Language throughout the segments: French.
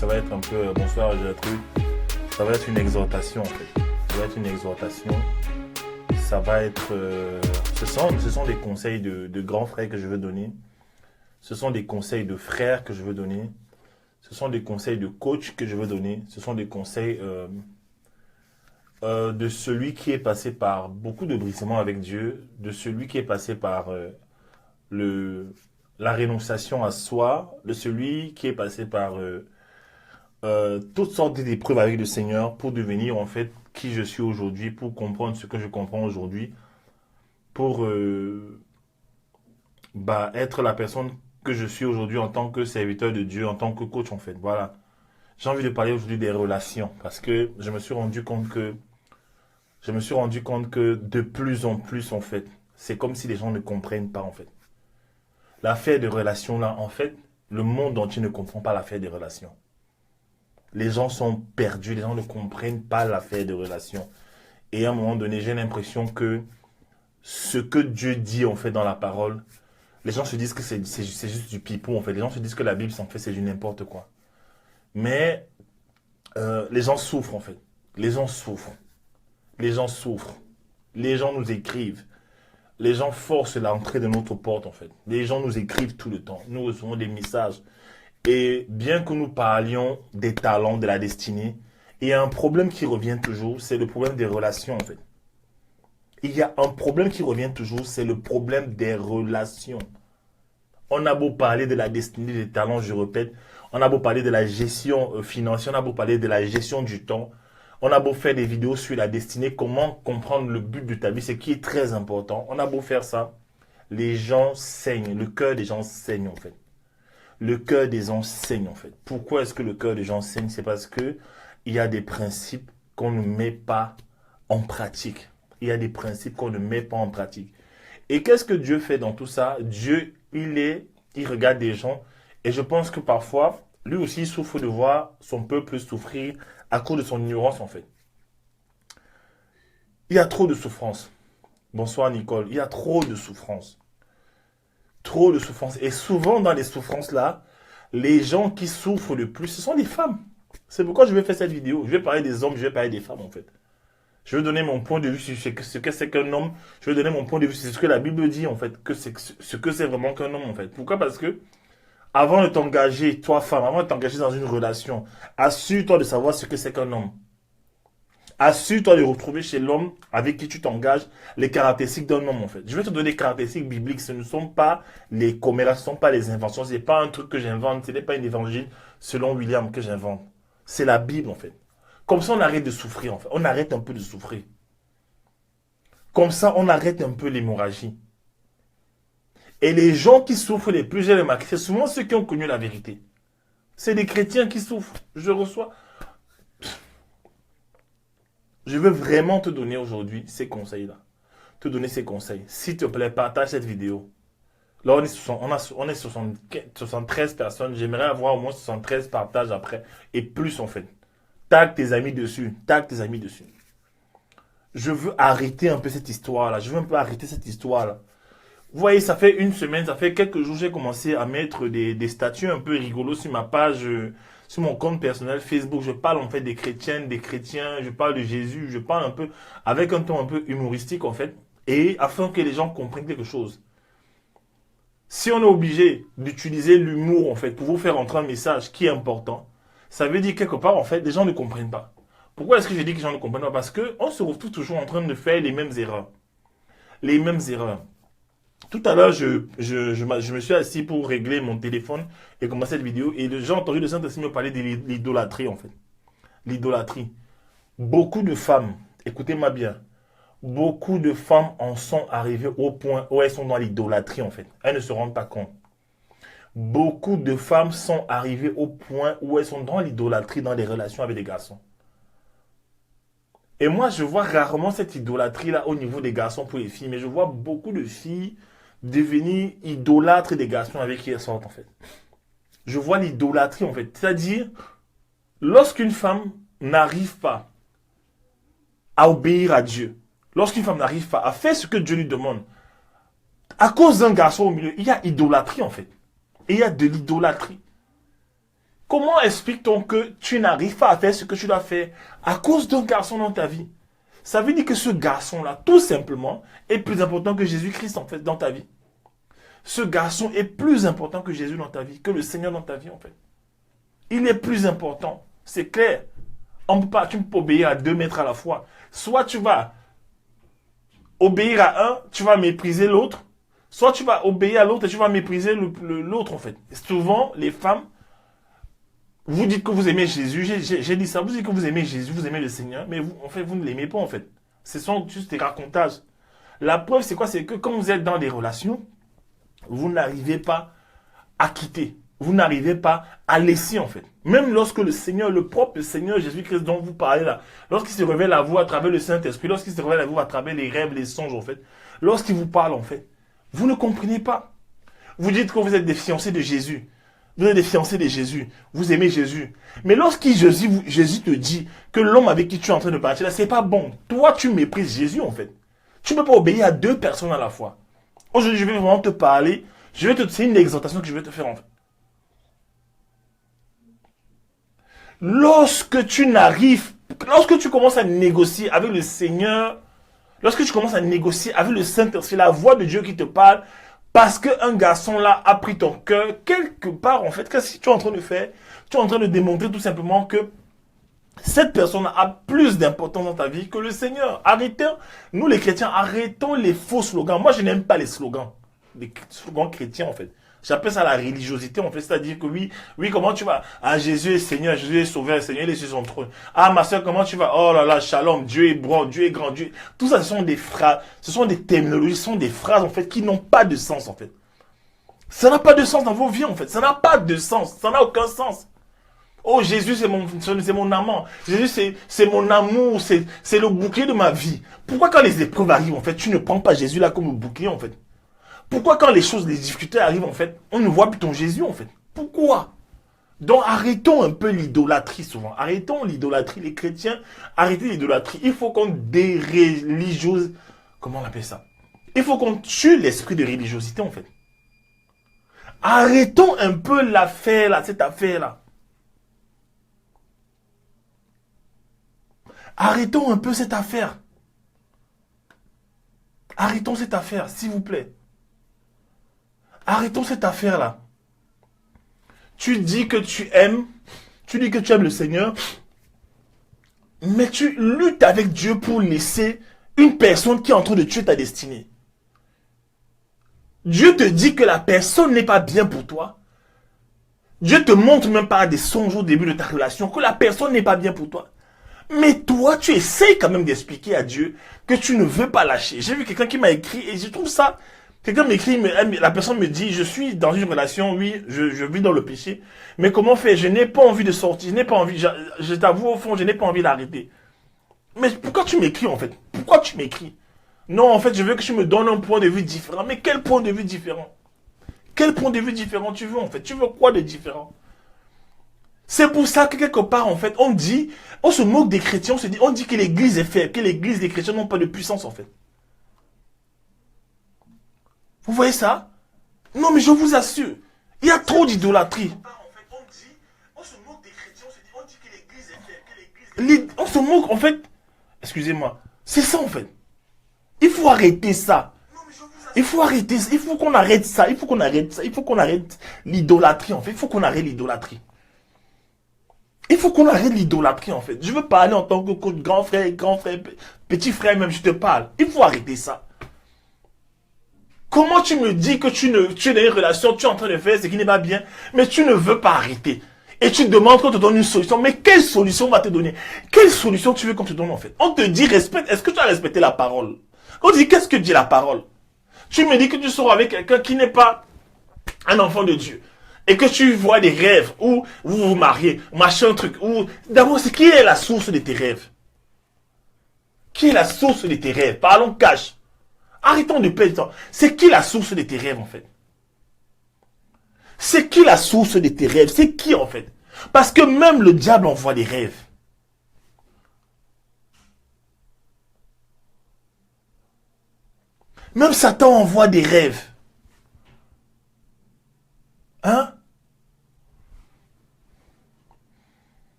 ça va être un peu, bonsoir Gertrude, ça va être une exhortation en fait. Ça va être une exhortation. Ça va être, ce sont des conseils de grands frères que je veux donner. Ce sont des conseils de frères que je veux donner. Ce sont des conseils de coach que je veux donner. Ce sont des conseils de celui qui est passé par beaucoup de brissements avec Dieu, de celui qui est passé par le, la rénonciation à soi, de celui qui est passé par toutes sortes d'épreuves avec le Seigneur pour devenir en fait qui je suis aujourd'hui, pour comprendre ce que je comprends aujourd'hui, pour être la personne que je suis aujourd'hui en tant que serviteur de Dieu, en tant que coach en fait. Voilà. J'ai envie de parler aujourd'hui des relations parce que je me suis rendu compte que de plus en plus en fait, c'est comme si les gens ne comprennent pas en fait. L'affaire des relations là, en fait, le monde entier ne comprend pas l'affaire des relations. Les gens sont perdus, les gens ne comprennent pas l'affaire des relations. Et à un moment donné, j'ai l'impression que ce que Dieu dit en fait dans la parole, les gens se disent que c'est juste du pipeau en fait. Les gens se disent que la Bible s'en fait, c'est du n'importe quoi. Mais les gens souffrent en fait. Les gens souffrent. Les gens souffrent. Les gens nous écrivent. Les gens forcent l'entrée de notre porte en fait. Les gens nous écrivent tout le temps. Nous recevons des messages. Et bien que nous parlions des talents, de la destinée, il y a un problème qui revient toujours, c'est le problème des relations en fait. Il y a un problème qui revient toujours, c'est le problème des relations. On a beau parler de la destinée, des talents, je répète, on a beau parler de la gestion financière, on a beau parler de la gestion du temps, on a beau faire des vidéos sur la destinée, comment comprendre le but de ta vie, ce qui est très important. On a beau faire ça, les gens saignent, le cœur des gens saigne en fait. Le cœur des gens saigne en fait. Pourquoi est-ce que le cœur des gens saigne? C'est parce que il y a des principes qu'on ne met pas en pratique. Il y a des principes qu'on ne met pas en pratique. Et qu'est-ce que Dieu fait dans tout ça? Dieu, il regarde des gens et je pense que parfois, lui aussi il souffre de voir son peuple souffrir à cause de son ignorance en fait. Il y a trop de souffrance. Bonsoir Nicole. Il y a trop de souffrance. Trop de souffrance. Et souvent dans les souffrances là, les gens qui souffrent le plus, ce sont les femmes. C'est pourquoi je vais faire cette vidéo. Je vais parler des hommes, je vais parler des femmes en fait. Je vais donner mon point de vue sur ce que c'est qu'un homme. Je vais donner mon point de vue sur ce que la Bible dit en fait, ce que c'est vraiment qu'un homme en fait. Pourquoi? Parce que avant de t'engager, toi femme, avant de t'engager dans une relation, assure-toi de savoir ce que c'est qu'un homme. Assure-toi de retrouver chez l'homme avec qui tu t'engages les caractéristiques d'un homme en fait. Je vais te donner des caractéristiques bibliques. Ce ne sont pas les commérages, ce ne sont pas les inventions. Ce n'est pas un truc que j'invente. Ce n'est pas une évangile selon William que j'invente. C'est la Bible en fait. Comme ça on arrête de souffrir en fait. On arrête un peu de souffrir. Comme ça on arrête un peu l'hémorragie. Et les gens qui souffrent les plus, j'ai remarqué, c'est souvent ceux qui ont connu la vérité. C'est des chrétiens qui souffrent. Je reçois... Je veux vraiment te donner aujourd'hui ces conseils-là. Te donner ces conseils. S'il te plaît, partage cette vidéo. Là, on est 73 personnes. J'aimerais avoir au moins 73 partages après. Et plus, en fait. Tag tes amis dessus. Tag tes amis dessus. Je veux arrêter un peu cette histoire-là. Je veux un peu arrêter cette histoire-là. Vous voyez, ça fait une semaine, ça fait quelques jours, j'ai commencé à mettre des statuts un peu rigolos sur ma page, sur mon compte personnel Facebook. Je parle en fait des chrétiennes, des chrétiens, je parle de Jésus, je parle un peu avec un ton un peu humoristique en fait, et afin que les gens comprennent quelque chose. Si on est obligé d'utiliser l'humour en fait pour vous faire entrer un message qui est important, ça veut dire quelque part en fait, les gens ne comprennent pas. Pourquoi est-ce que je dis que les gens ne comprennent pas? Parce qu'on se retrouve toujours en train de faire les mêmes erreurs. Les mêmes erreurs. Tout à l'heure, je me suis assis pour régler mon téléphone et commencer cette vidéo. Et j'ai entendu le Saint-Esprit me parler de l'idolâtrie, en fait. L'idolâtrie. Beaucoup de femmes, écoutez-moi bien, beaucoup de femmes en sont arrivées au point où elles sont dans l'idolâtrie, en fait. Elles ne se rendent pas compte. Beaucoup de femmes sont arrivées au point où elles sont dans l'idolâtrie, dans des relations avec des garçons. Et moi, je vois rarement cette idolâtrie-là au niveau des garçons pour les filles, mais je vois beaucoup de filles devenir idolâtres des garçons avec qui elles sortent, en fait. Je vois l'idolâtrie, en fait. C'est-à-dire, lorsqu'une femme n'arrive pas à obéir à Dieu, lorsqu'une femme n'arrive pas à faire ce que Dieu lui demande, à cause d'un garçon au milieu, il y a idolâtrie, en fait. Et il y a de l'idolâtrie. Comment explique-t-on que tu n'arrives pas à faire ce que tu dois faire à cause d'un garçon dans ta vie? Ça veut dire que ce garçon-là, tout simplement, est plus important que Jésus-Christ en fait dans ta vie. Ce garçon est plus important que Jésus dans ta vie, que le Seigneur dans ta vie en fait. Il est plus important, c'est clair. On peut pas, tu ne peux pas obéir à 2 maîtres à la fois. Soit tu vas obéir à un, tu vas mépriser l'autre. Soit tu vas obéir à l'autre et tu vas mépriser l'autre en fait. Et souvent, les femmes, vous dites que vous aimez Jésus, j'ai dit ça, vous dites que vous aimez Jésus, vous aimez le Seigneur, mais vous, en fait, vous ne l'aimez pas en fait. Ce sont juste des racontages. La preuve, c'est quoi? C'est que quand vous êtes dans des relations, vous n'arrivez pas à quitter. Vous n'arrivez pas à laisser en fait. Même lorsque le Seigneur, le propre Seigneur Jésus-Christ dont vous parlez là, lorsqu'il se révèle à vous à travers le Saint-Esprit, lorsqu'il se révèle à vous à travers les rêves, les songes en fait, lorsqu'il vous parle en fait, vous ne comprenez pas. Vous dites que vous êtes des fiancés de Jésus. Vous êtes des fiancés de Jésus. Vous aimez Jésus. Mais lorsqu'il Jésus te dit que l'homme avec qui tu es en train de partir là, c'est pas bon. Toi, tu méprises Jésus en fait. Tu ne peux pas obéir à 2 personnes à la fois. Aujourd'hui, je vais vraiment te parler. C'est une exhortation que je vais te faire en fait. Lorsque tu commences à négocier avec le Seigneur, lorsque tu commences à négocier avec le Saint-Esprit, la voix de Dieu qui te parle, parce qu'un garçon là a pris ton cœur, quelque part en fait, qu'est-ce que tu es en train de faire? Tu es en train de démontrer tout simplement que cette personne a plus d'importance dans ta vie que le Seigneur. Arrêtons, nous les chrétiens, arrêtons les faux slogans. Moi je n'aime pas les slogans chrétiens en fait. J'appelle ça la religiosité en fait, c'est-à-dire que oui, comment tu vas? Ah, Jésus est Seigneur, Jésus est Sauveur, Seigneur, il est sur son trône. Ah, ma soeur, comment tu vas? Oh là là, shalom, Dieu est bon, Dieu est grand, Dieu. Tout ça, ce sont des phrases, ce sont des terminologies, ce sont des phrases en fait qui n'ont pas de sens en fait. Ça n'a pas de sens dans vos vies en fait, ça n'a pas de sens, ça n'a aucun sens. Oh, Jésus, c'est mon amant. Jésus, c'est mon amour, c'est le bouclier de ma vie. Pourquoi quand les épreuves arrivent en fait, tu ne prends pas Jésus là comme le bouclier en fait? Pourquoi quand les difficultés arrivent en fait, on ne voit plus ton Jésus en fait? Pourquoi? Donc arrêtons un peu l'idolâtrie souvent. Arrêtons l'idolâtrie, les chrétiens, arrêtez l'idolâtrie. Il faut qu'on déreligieuse, comment on appelle ça? Il faut qu'on tue l'esprit de religiosité en fait. Arrêtons un peu l'affaire là, cette affaire là. Arrêtons un peu cette affaire. Arrêtons cette affaire, s'il vous plaît. Arrêtons cette affaire-là. Tu dis que tu aimes le Seigneur, mais tu luttes avec Dieu pour laisser une personne qui est en train de tuer ta destinée. Dieu te dit que la personne n'est pas bien pour toi. Dieu te montre même par des songes au début de ta relation que la personne n'est pas bien pour toi. Mais toi, tu essayes quand même d'expliquer à Dieu que tu ne veux pas lâcher. J'ai vu quelqu'un qui m'a écrit et je trouve ça... Quelqu'un m'écrit, la personne me dit, je suis dans une relation, oui, je vis dans le péché, mais comment faire? Je n'ai pas envie de sortir, je n'ai pas envie, je t'avoue au fond, je n'ai pas envie d'arrêter. Mais pourquoi tu m'écris en fait? Pourquoi tu m'écris? Non, en fait, je veux que tu me donnes un point de vue différent. Mais quel point de vue différent? Quel point de vue différent tu veux en fait? Tu veux quoi de différent? C'est pour ça que quelque part en fait, on se moque des chrétiens, on dit que l'église est faible, que l'église des chrétiens n'ont pas de puissance en fait. Vous voyez ça? Non, mais je vous assure, il y a trop d'idolâtrie. On se moque des chrétiens, on dit que l'église est faible. On se moque, en fait. Excusez-moi. C'est ça, en fait. Il faut arrêter ça. Il faut arrêter ça. Il faut qu'on arrête ça. Il faut qu'on arrête ça. Il faut qu'on arrête l'idolâtrie, en fait. Il faut qu'on arrête l'idolâtrie. Il faut qu'on arrête l'idolâtrie, en fait. Je veux parler en tant que grand frère, petit frère, même, je te parle. Il faut arrêter ça. Comment tu me dis que tu es dans une relation, tu es en train de faire ce qui n'est pas bien, mais tu ne veux pas arrêter. Et tu demandes qu'on te donne une solution. Mais quelle solution on va te donner? Quelle solution tu veux qu'on te donne en fait? On te dit respecte. Est-ce que tu as respecté la parole? On te dit qu'est-ce que dit la parole? Tu me dis que tu sors avec quelqu'un qui n'est pas un enfant de Dieu. Et que tu vois des rêves où vous vous mariez, machin truc. D'abord, c'est qui est la source de tes rêves? Qui est la source de tes rêves? Parlons cash. Arrêtons de perdre du temps. C'est qui la source de tes rêves en fait? C'est qui la source de tes rêves? C'est qui en fait? Parce que même le diable envoie des rêves. Même Satan envoie des rêves. Hein?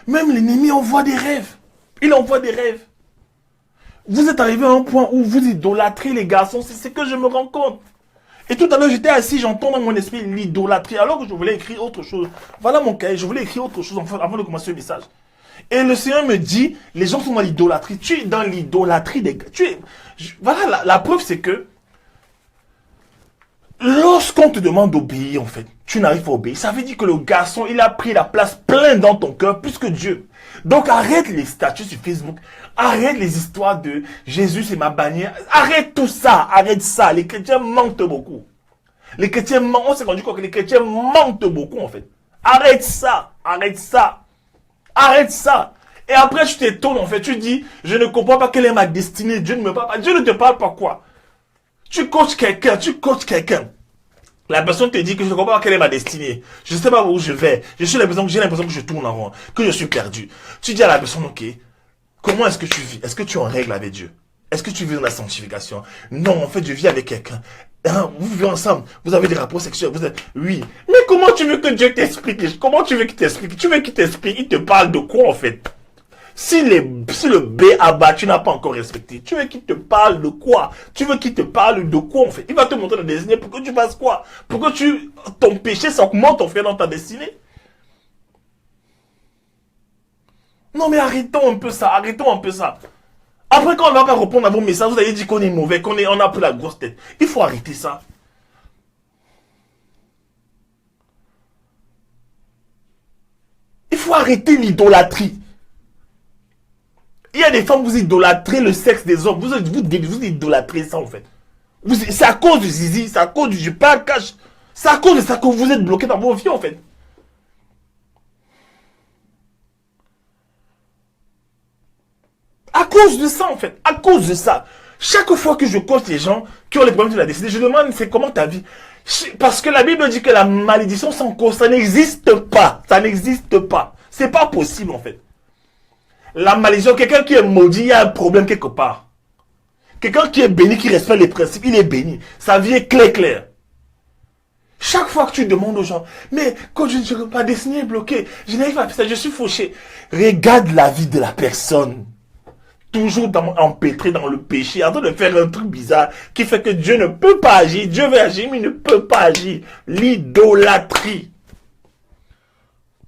Même l'ennemi envoie des rêves. Il envoie des rêves. Vous êtes arrivé à un point où vous idolâtrez les garçons. C'est ce que je me rends compte. Et tout à l'heure, j'étais assis, j'entends dans mon esprit l'idolâtrie. Alors que je voulais écrire autre chose. Voilà mon cahier, je voulais écrire autre chose avant de commencer le message. Et le Seigneur me dit, les gens sont dans l'idolâtrie. Tu es dans l'idolâtrie des gars. Voilà, la preuve, c'est que lorsqu'on te demande d'obéir, en fait, tu n'arrives pas à obéir. Ça veut dire que le garçon, il a pris la place pleine dans ton cœur, plus que Dieu. Donc arrête les statuts sur Facebook. Arrête les histoires de Jésus, c'est ma bannière. Arrête tout ça. Arrête ça. Les chrétiens mentent beaucoup. Les chrétiens mentent. On s'est rendu compte que les chrétiens mentent beaucoup, en fait. Arrête ça. Arrête ça. Arrête ça. Et après, tu t'étonnes, en fait. Tu dis, je ne comprends pas quelle est ma destinée. Dieu ne me parle pas. Dieu ne te parle pas quoi? Tu coaches quelqu'un. La personne te dit que je ne comprends pas quelle est ma destinée. Je ne sais pas où je vais. J'ai l'impression que je tourne en rond, que je suis perdu. Tu dis à la personne, ok, comment est-ce que tu vis? Est-ce que tu es en règle avec Dieu? Est-ce que tu vis dans la sanctification? Non, en fait, je vis avec quelqu'un. Vous vivez ensemble, vous avez des rapports sexuels, vous êtes... Oui. Mais comment tu veux que Dieu t'explique? Comment tu veux qu'il t'explique? Tu veux qu'il t'explique? Il te parle de quoi, en fait? Si le B à bas, tu n'as pas encore respecté, tu veux qu'il te parle de quoi? Tu veux qu'il te parle de quoi en fait? Il va te montrer la destinée pour que tu fasses quoi? Pour que ton péché s'augmente en fait dans ta destinée? Non mais arrêtons un peu ça, arrêtons un peu ça. Après quand on ne va pas répondre à vos messages, vous allez dire qu'on est mauvais, on a pris la grosse tête. Il faut arrêter ça. Il faut arrêter l'idolâtrie. Il y a des femmes, vous idolâtrez le sexe des hommes. Vous idolâtrez ça, en fait. C'est à cause du zizi, c'est à cause du pas cash. C'est à cause de ça que vous êtes bloqué dans vos vies, en fait. À cause de ça, en fait. À cause de ça. Chaque fois que je coach les gens qui ont les problèmes de la destinée, je demande, c'est comment ta vie? Parce que la Bible dit que la malédiction sans cause, ça n'existe pas. Ça n'existe pas. C'est pas possible, en fait. La malédiction, quelqu'un qui est maudit, il y a un problème quelque part. Quelqu'un qui est béni, qui respecte les principes, il est béni. Sa vie est claire. Chaque fois que tu demandes aux gens, mais quand je ne suis pas destiné, bloqué, je n'arrive pas à faire ça, je suis fauché. Regarde la vie de la personne. Toujours empêtré dans le péché, en train de faire un truc bizarre qui fait que Dieu ne peut pas agir. Dieu veut agir, mais il ne peut pas agir. L'idolâtrie.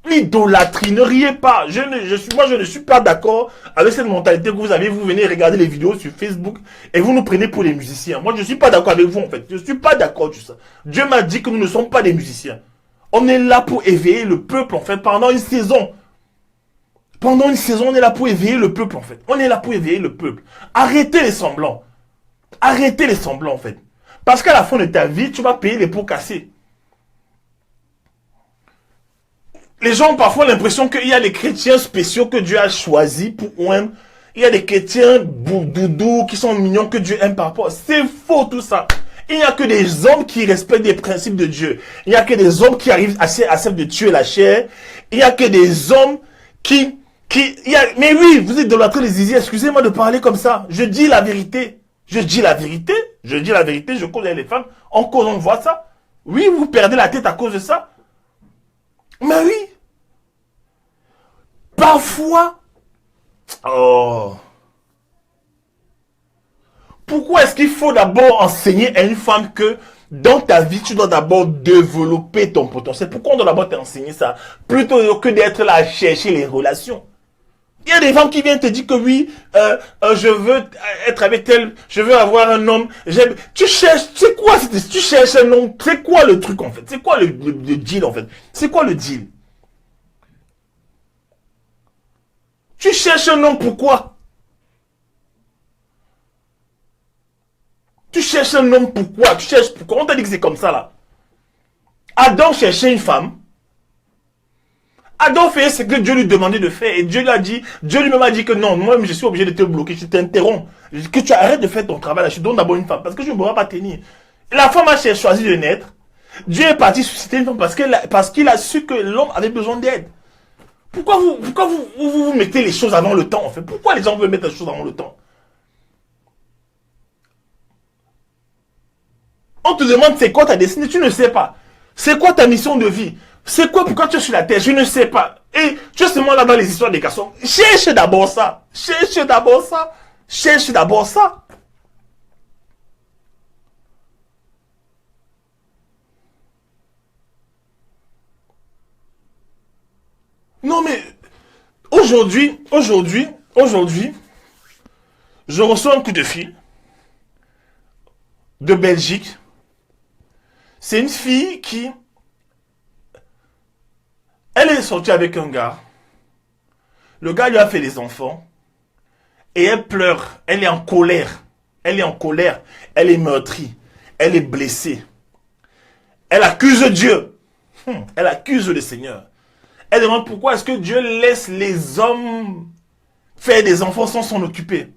L'idolâtrie, ne riez pas. Moi, je ne suis pas d'accord avec cette mentalité que vous avez. Vous venez regarder les vidéos sur Facebook et vous nous prenez pour des musiciens. Moi, je ne suis pas d'accord avec vous, en fait. Je ne suis pas d'accord sur ça. Dieu m'a dit que nous ne sommes pas des musiciens. On est là pour éveiller le peuple, en fait, pendant une saison. Pendant une saison, on est là pour éveiller le peuple, en fait. On est là pour éveiller le peuple. Arrêtez les semblants. Arrêtez les semblants, en fait. Parce qu'à la fin de ta vie, tu vas payer les pots cassés. Les gens ont parfois l'impression qu'il y a des chrétiens spéciaux que Dieu a choisis pour oindre. Il y a des chrétiens doudous qui sont mignons que Dieu aime par rapport. C'est faux tout ça. Il n'y a que des hommes qui respectent les principes de Dieu. Il n'y a que des hommes qui arrivent à accepter de tuer la chair. Il n'y a que des hommes mais oui, vous êtes idolâtrez les zizi. Excusez-moi de parler comme ça. Je dis la vérité. Je dis la vérité. Je dis la vérité. Je connais les femmes. On voit ça. Oui, vous perdez la tête à cause de ça. Mais oui. Parfois. Oh. Pourquoi est-ce qu'il faut d'abord enseigner à une femme que dans ta vie, tu dois d'abord développer ton potentiel? Pourquoi on doit d'abord t'enseigner ça? Plutôt que d'être là à chercher les relations. Il y a des femmes qui viennent te dire que oui, je veux être avec elle, je veux avoir un homme. Tu cherches, c'est quoi? Tu cherches un homme, c'est quoi le truc en fait? C'est quoi le deal en fait? C'est quoi le deal? Tu cherches un homme pourquoi? Tu cherches un homme pourquoi? Tu cherches pourquoi? On t'a dit que c'est comme ça là. Adam cherchait une femme. Adam fait ce que Dieu lui demandait de faire. Et Dieu lui-même a dit que non, moi je suis obligé de te bloquer, je t'interromps. Que tu arrêtes de faire ton travail là, je te donne d'abord une femme. Parce que je ne pourrai pas tenir. La femme a choisi de naître. Dieu est parti susciter une femme parce qu'il a su que l'homme avait besoin d'aide. Pourquoi vous mettez les choses avant le temps en fait? Pourquoi les gens veulent mettre les choses avant le temps? On te demande c'est quoi ta destinée, tu ne sais pas. C'est quoi ta mission de vie? C'est quoi, pourquoi tu es sur la terre? Je ne sais pas. Et tu es seulement là dans les histoires des garçons. Cherche d'abord ça. Cherche d'abord ça. Cherche d'abord ça. Non mais, aujourd'hui, je reçois un coup de fil de Belgique. C'est une fille qui, elle est sortie avec un gars. Le gars lui a fait des enfants. Et elle pleure. Elle est en colère. Elle est en colère. Elle est meurtrie. Elle est blessée. Elle accuse Dieu. Elle accuse le Seigneur. Elle demande pourquoi est-ce que Dieu laisse les hommes faire des enfants sans s'en occuper.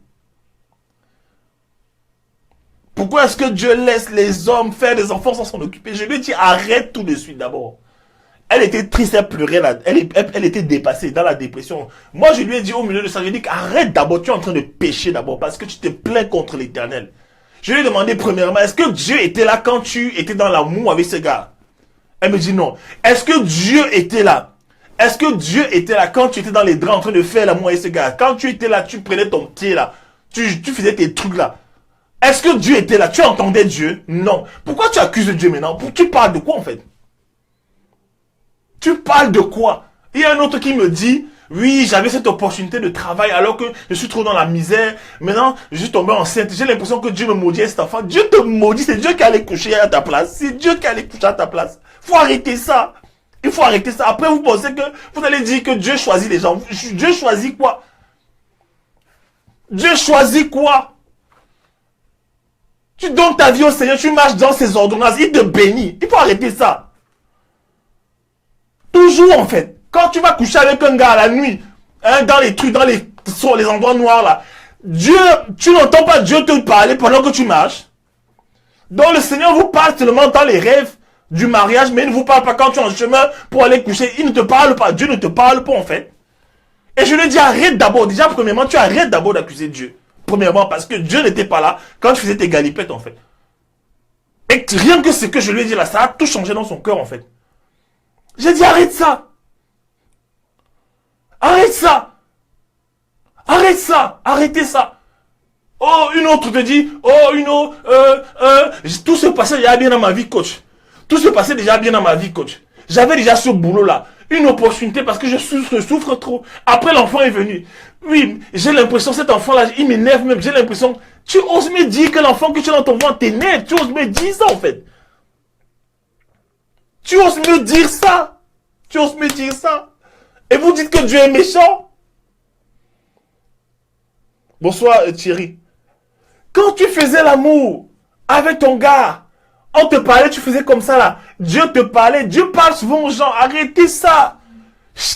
Pourquoi est-ce que Dieu laisse les hommes faire des enfants sans s'en occuper? Je lui ai dit arrête tout de suite d'abord. Elle était triste, elle pleurait, elle était dépassée dans la dépression. Moi, je lui ai dit au milieu de ça, je lui ai dit arrête d'abord, tu es en train de pécher d'abord parce que tu te plains contre l'Éternel. Je lui ai demandé premièrement, est-ce que Dieu était là quand tu étais dans l'amour avec ce gars? Elle me dit non. Est-ce que Dieu était là? Est-ce que Dieu était là quand tu étais dans les draps en train de faire l'amour avec ce gars? Quand tu étais là, tu prenais ton pied là, tu faisais tes trucs là. Est-ce que Dieu était là? Tu entendais Dieu? Non. Pourquoi tu accuses Dieu maintenant? Tu parles de quoi en fait? Tu parles de quoi? Il y a un autre qui me dit, oui, j'avais cette opportunité de travail alors que je suis trop dans la misère. Maintenant, je suis tombé enceinte. J'ai l'impression que Dieu me maudit à cet enfant. Dieu te maudit, c'est Dieu qui allait coucher à ta place. C'est Dieu qui allait coucher à ta place. Faut arrêter ça. Il faut arrêter ça. Après, vous pensez que vous allez dire que Dieu choisit les gens. Dieu choisit quoi? Dieu choisit quoi? Tu donnes ta vie au Seigneur, tu marches dans ses ordonnances, il te bénit. Il faut arrêter ça. Toujours en fait. Quand tu vas coucher avec un gars à la nuit, hein, dans les trucs, sur les endroits noirs là, Dieu, tu n'entends pas Dieu te parler pendant que tu marches. Donc le Seigneur vous parle seulement dans les rêves du mariage, mais il ne vous parle pas quand tu es en chemin pour aller coucher. Il ne te parle pas. Dieu ne te parle pas en fait. Et je lui dis arrête d'abord. Déjà premièrement, tu arrêtes d'abord d'accuser Dieu. Premièrement, parce que Dieu n'était pas là quand tu faisais tes galipettes, en fait. Et rien que ce que je lui ai dit là, ça a tout changé dans son cœur, en fait. J'ai dit, arrête ça. Arrête ça. Arrête ça. Arrêtez ça. Oh, une autre te dit, oh, une autre, tout se passait déjà bien dans ma vie, coach. Tout se passait déjà bien dans ma vie, coach. J'avais déjà ce boulot-là. Une opportunité parce que je souffre trop. Après, l'enfant est venu. Oui, j'ai l'impression, cet enfant-là, il m'énerve même. J'ai l'impression, tu oses me dire que l'enfant que tu as dans ton ventre t'énerve. Tu oses me dire ça, en fait. Tu oses me dire ça. Tu oses me dire ça. Et vous dites que Dieu est méchant. Bonsoir, Thierry. Quand tu faisais l'amour avec ton gars, on te parlait, tu faisais comme ça là. Dieu te parlait. Dieu parle souvent aux gens. Arrêtez ça.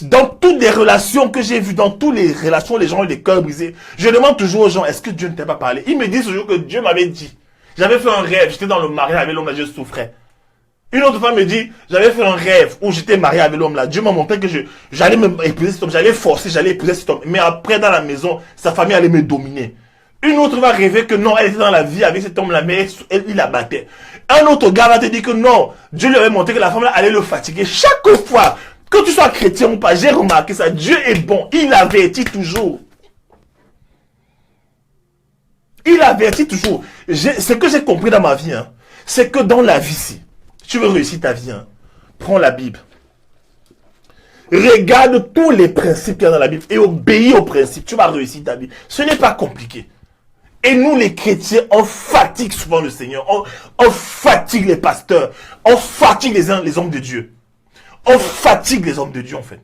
Dans toutes les relations que j'ai vues, dans toutes les relations, les gens ont des cœurs brisés. Je demande toujours aux gens, est-ce que Dieu ne t'a pas parlé? Ils me disent toujours que Dieu m'avait dit. J'avais fait un rêve, j'étais dans le mariage avec l'homme là, je souffrais. Une autre femme me dit, j'avais fait un rêve où j'étais marié avec l'homme là. Dieu m'a montré que j'allais me épouser cet homme, j'allais forcer, j'allais épouser cet homme. Mais après, dans la maison, sa famille allait me dominer. Une autre va rêver que non, elle était dans la vie avec cet homme là, mais il la battait. Un autre gars va te dire que non, Dieu lui avait montré que la femme là allait le fatiguer. Chaque fois, que tu sois chrétien ou pas, j'ai remarqué ça. Dieu est bon. Il avertit toujours. Il avertit toujours. Ce que j'ai compris dans ma vie, hein, c'est que dans la vie, si tu veux réussir ta vie, hein, prends la Bible. Regarde tous les principes qu'il y a dans la Bible et obéis aux principes. Tu vas réussir ta vie. Ce n'est pas compliqué. Et nous, les chrétiens, on fatigue souvent le Seigneur. On fatigue les pasteurs. On fatigue les hommes de Dieu. On fatigue les hommes de Dieu, en fait.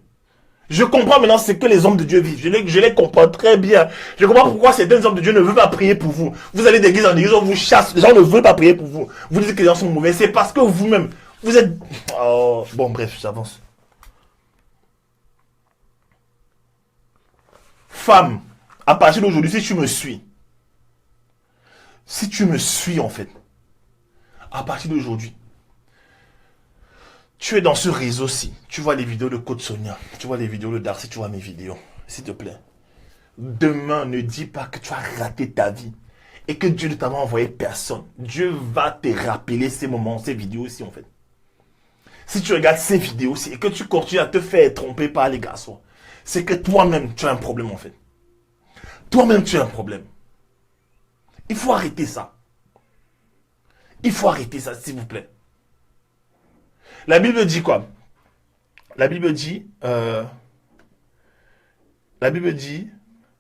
Je comprends maintenant ce que les hommes de Dieu vivent. Je les comprends très bien. Je comprends pourquoi certains hommes de Dieu ne veulent pas prier pour vous. Vous allez d'église en église, on vous chasse. Les gens ne veulent pas prier pour vous. Vous dites que les gens sont mauvais. C'est parce que vous-même, vous êtes... Oh, bon, bref, j'avance. Femme, à partir d'aujourd'hui, si tu me suis, en fait, à partir d'aujourd'hui, tu es dans ce réseau-ci. Tu vois les vidéos de Coach Sonia. Tu vois les vidéos de Darcy. Tu vois mes vidéos. S'il te plaît. Demain, ne dis pas que tu as raté ta vie. Et que Dieu ne t'a envoyé personne. Dieu va te rappeler ces moments, ces vidéos-ci, en fait. si tu regardes ces vidéos-ci et que tu continues à te faire tromper par les garçons, c'est que toi-même, tu as un problème en fait. Toi-même, tu as un problème. Il faut arrêter ça. Il faut arrêter ça, s'il vous plaît. La Bible dit quoi? La Bible dit,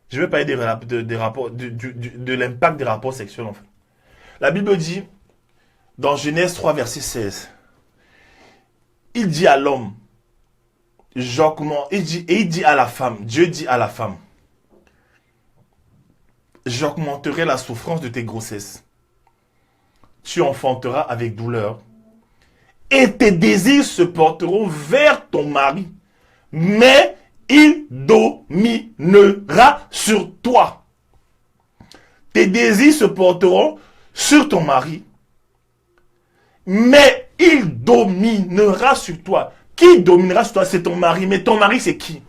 je vais parler des rapports, de l'impact des rapports sexuels en fait. La Bible dit, dans Genèse 3, verset 16, il dit à l'homme, il dit à la femme, Dieu dit à la femme, j'augmenterai la souffrance de tes grossesses. Tu enfanteras avec douleur et tes désirs se porteront vers ton mari, mais il dominera sur toi. Tes désirs se porteront sur ton mari, mais il dominera sur toi. Qui dominera sur toi? C'est ton mari. Mais ton mari, c'est qui?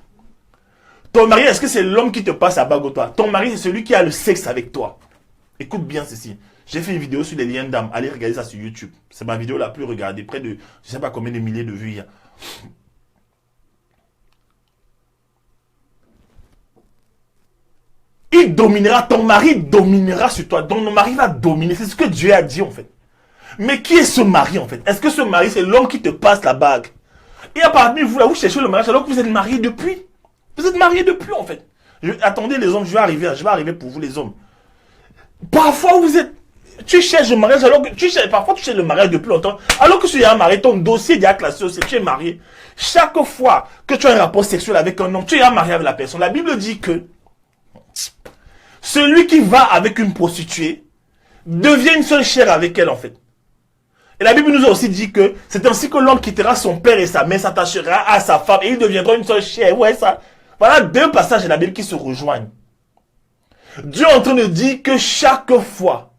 Ton mari, est-ce que c'est l'homme qui te passe à bague au toi? Ton mari, c'est celui qui a le sexe avec toi. Écoute bien ceci. J'ai fait une vidéo sur les liens d'âme. Allez regarder ça sur YouTube. C'est ma vidéo la plus regardée. Près de, je ne sais pas combien de milliers de vues il y a. Il dominera, ton mari dominera sur toi. Donc, ton mari va dominer. C'est ce que Dieu a dit en fait. Mais qui est ce mari en fait? Est-ce que ce mari, c'est l'homme qui te passe la bague? Et à parmi vous, là, vous cherchez le mariage alors que vous êtes mariés depuis. Vous êtes mariés depuis en fait. Attendez les hommes, je vais arriver pour vous les hommes. Parfois vous êtes, tu cherches le mariage alors que parfois tu cherches le mariage depuis longtemps. Alors que tu es marié, ton dossier est déjà classé aussi, tu es marié. Chaque fois que tu as un rapport sexuel avec un homme, tu es marié avec la personne. La Bible dit que celui qui va avec une prostituée devient une seule chair avec elle en fait. Et la Bible nous a aussi dit que c'est ainsi que l'homme quittera son père et sa mère, s'attachera à sa femme et il deviendra une seule chair. Ouais, ça. Voilà deux passages de la Bible qui se rejoignent. Dieu est en train de dire que chaque fois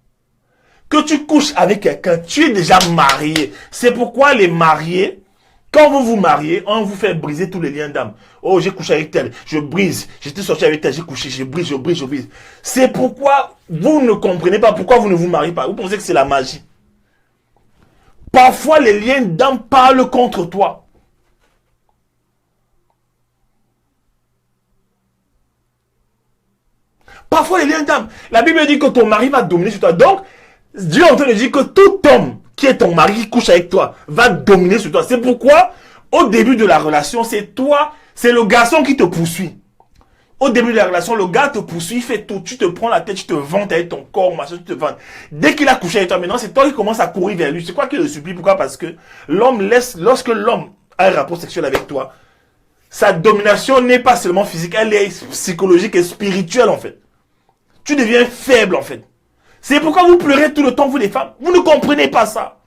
que tu couches avec quelqu'un, tu es déjà marié. C'est pourquoi les mariés, quand vous vous mariez, on vous fait briser tous les liens d'âme. Oh, j'ai couché avec tel, je brise. J'étais sorti avec tel, j'ai couché, je brise, je brise, je brise. C'est pourquoi vous ne comprenez pas pourquoi vous ne vous mariez pas. Vous pensez que c'est la magie. Parfois, les liens d'âme parlent contre toi. Parfois, les liens d'âme. La Bible dit que ton mari va dominer sur toi. Donc, Dieu est en train de dire que tout homme qui est ton mari, qui couche avec toi, va dominer sur toi. C'est pourquoi, au début de la relation, c'est toi, c'est le garçon qui te poursuit. Au début de la relation, le gars te poursuit, il fait tout. Tu te prends la tête, tu te vantes avec ton corps, machin, tu te vantes. Dès qu'il a couché avec toi, maintenant, c'est toi qui commences à courir vers lui. C'est quoi qui le supplie? Pourquoi? Parce que lorsque l'homme a un rapport sexuel avec toi, sa domination n'est pas seulement physique, elle est psychologique et spirituelle, en fait. Tu deviens faible, en fait. C'est pourquoi vous pleurez tout le temps, vous les femmes. Vous ne comprenez pas ça.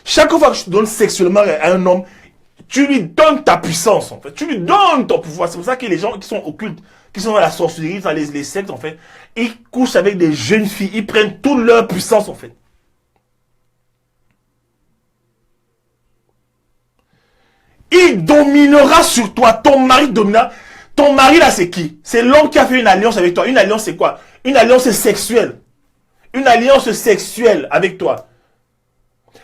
Chaque fois que tu donnes sexuellement à un homme, tu lui donnes ta puissance, en fait. Tu lui donnes ton pouvoir. C'est pour ça que les gens qui sont occultes, qui sont dans la sorcellerie, dans les sectes, en fait, ils couchent avec des jeunes filles. Ils prennent toute leur puissance, en fait. Il dominera sur toi. Ton mari dominera. Ton mari, là, c'est qui? C'est l'homme qui a fait une alliance avec toi. Une alliance, c'est quoi? Une alliance sexuelle. Une alliance sexuelle avec toi.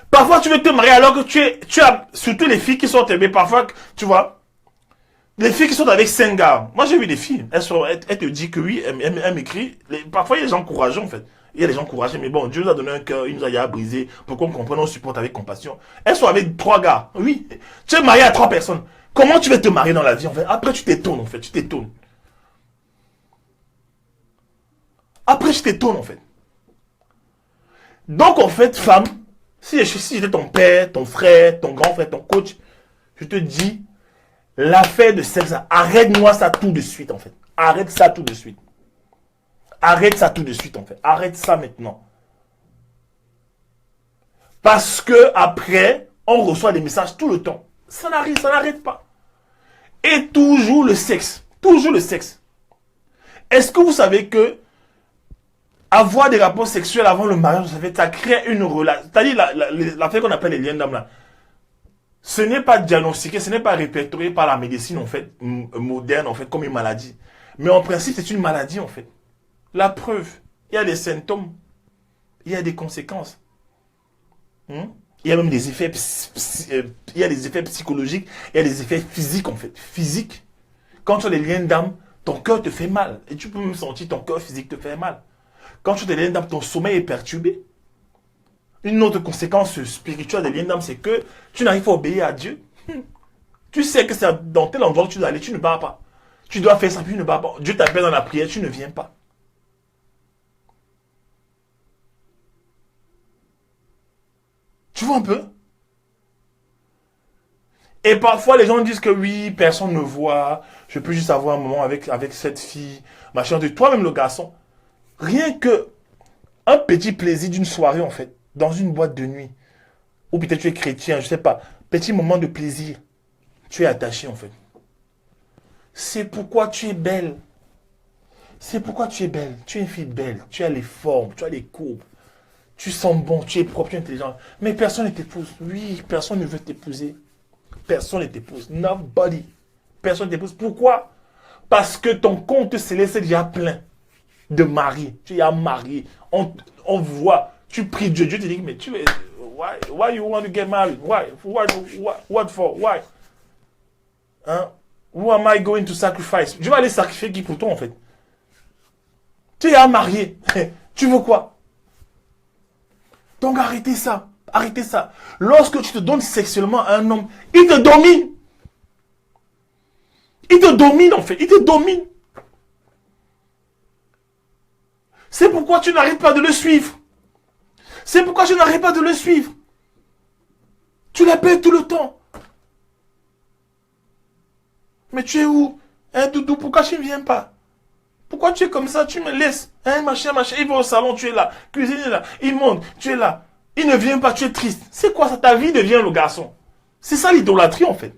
Parfois, tu veux te marier alors que tu as, surtout les filles qui sont aimées, parfois, tu vois, les filles qui sont avec 5 gars. Moi, j'ai vu des filles, elles te disent que oui, elles m'écrivent. Parfois, il y a des gens courageux, en fait. Il y a des gens courageux, mais bon, Dieu nous a donné un cœur, il nous a déjà brisé pour qu'on comprenne, on supporte avec compassion. Elles sont avec 3 gars. Oui, tu es marié à 3 personnes. Comment tu vas te marier dans la vie, en fait? Après, tu t'étonnes, en fait. Tu t'étonnes. Après, je t'étonne, en fait. Donc, en fait, femme, si j'étais ton père, ton frère, ton grand frère, ton coach, je te dis, l'affaire de sexe, arrête-moi ça tout de suite, en fait. Arrête ça tout de suite. Arrête ça tout de suite, en fait. Arrête ça maintenant. Parce que après, on reçoit des messages tout le temps. Ça n'arrête pas. Et toujours le sexe. Toujours le sexe. Est-ce que vous savez que avoir des rapports sexuels avant le mariage, ça crée une relation. C'est-à-dire l'affaire qu'on appelle les liens d'âme là. Ce n'est pas diagnostiqué, ce n'est pas répertorié par la médecine en fait, moderne en fait, comme une maladie. Mais en principe, c'est une maladie en fait. La preuve, il y a des symptômes, il y a des conséquences. Il Il y a même des effets, il y a des effets psychologiques, il y a des effets physiques en fait. Physiques. Quand tu as des liens d'âme, ton cœur te fait mal. Et tu peux même sentir ton cœur physique te fait mal. Quand tu as des liens d'âme, ton sommeil est perturbé. Une autre conséquence spirituelle des liens d'âme, c'est que tu n'arrives pas à obéir à Dieu. Tu sais que c'est dans tel endroit que tu dois aller, tu ne pars pas. Tu dois faire ça, puis tu ne pars pas. Dieu t'appelle dans la prière, tu ne viens pas. Tu vois un peu? Et parfois, les gens disent que oui, personne ne voit. Je peux juste avoir un moment avec cette fille. Machin de toi-même, le garçon. Rien que un petit plaisir d'une soirée, en fait, dans une boîte de nuit. Ou peut-être tu es chrétien, je sais pas. Petit moment de plaisir. Tu es attaché, en fait. C'est pourquoi tu es belle. C'est pourquoi tu es belle. Tu es une fille belle. Tu as les formes, tu as les courbes. Tu sens bon, tu es propre, tu es intelligent. Mais personne ne t'épouse. Oui, personne ne veut t'épouser. Personne ne t'épouse. Nobody. Personne ne t'épouse. Pourquoi? Parce que ton compte céleste est déjà plein de maris. Tu es marié. On voit. Tu pries Dieu. Dieu te dit, mais tu es... Why you want to get married? Why? What for? Why? Hein? Who am I going to sacrifice? Je vais aller sacrifier qui pour toi en fait? Tu es marié. Tu veux quoi? Donc arrêtez ça. Arrêtez ça. Lorsque tu te donnes sexuellement à un homme, il te domine. Il te domine en fait. Il te domine. C'est pourquoi tu n'arrives pas de le suivre. C'est pourquoi tu n'arrives pas de le suivre. Tu l'appelles tout le temps. Mais tu es où? Hein, Doudou, pourquoi tu ne viens pas? Pourquoi tu es comme ça? Tu me laisses. Hein, machin. Il va au salon, tu es là. Cuisine est là. Il monte, tu es là. Il ne vient pas, tu es triste. C'est quoi ça? Ta vie devient le garçon. C'est ça l'idolâtrie en fait.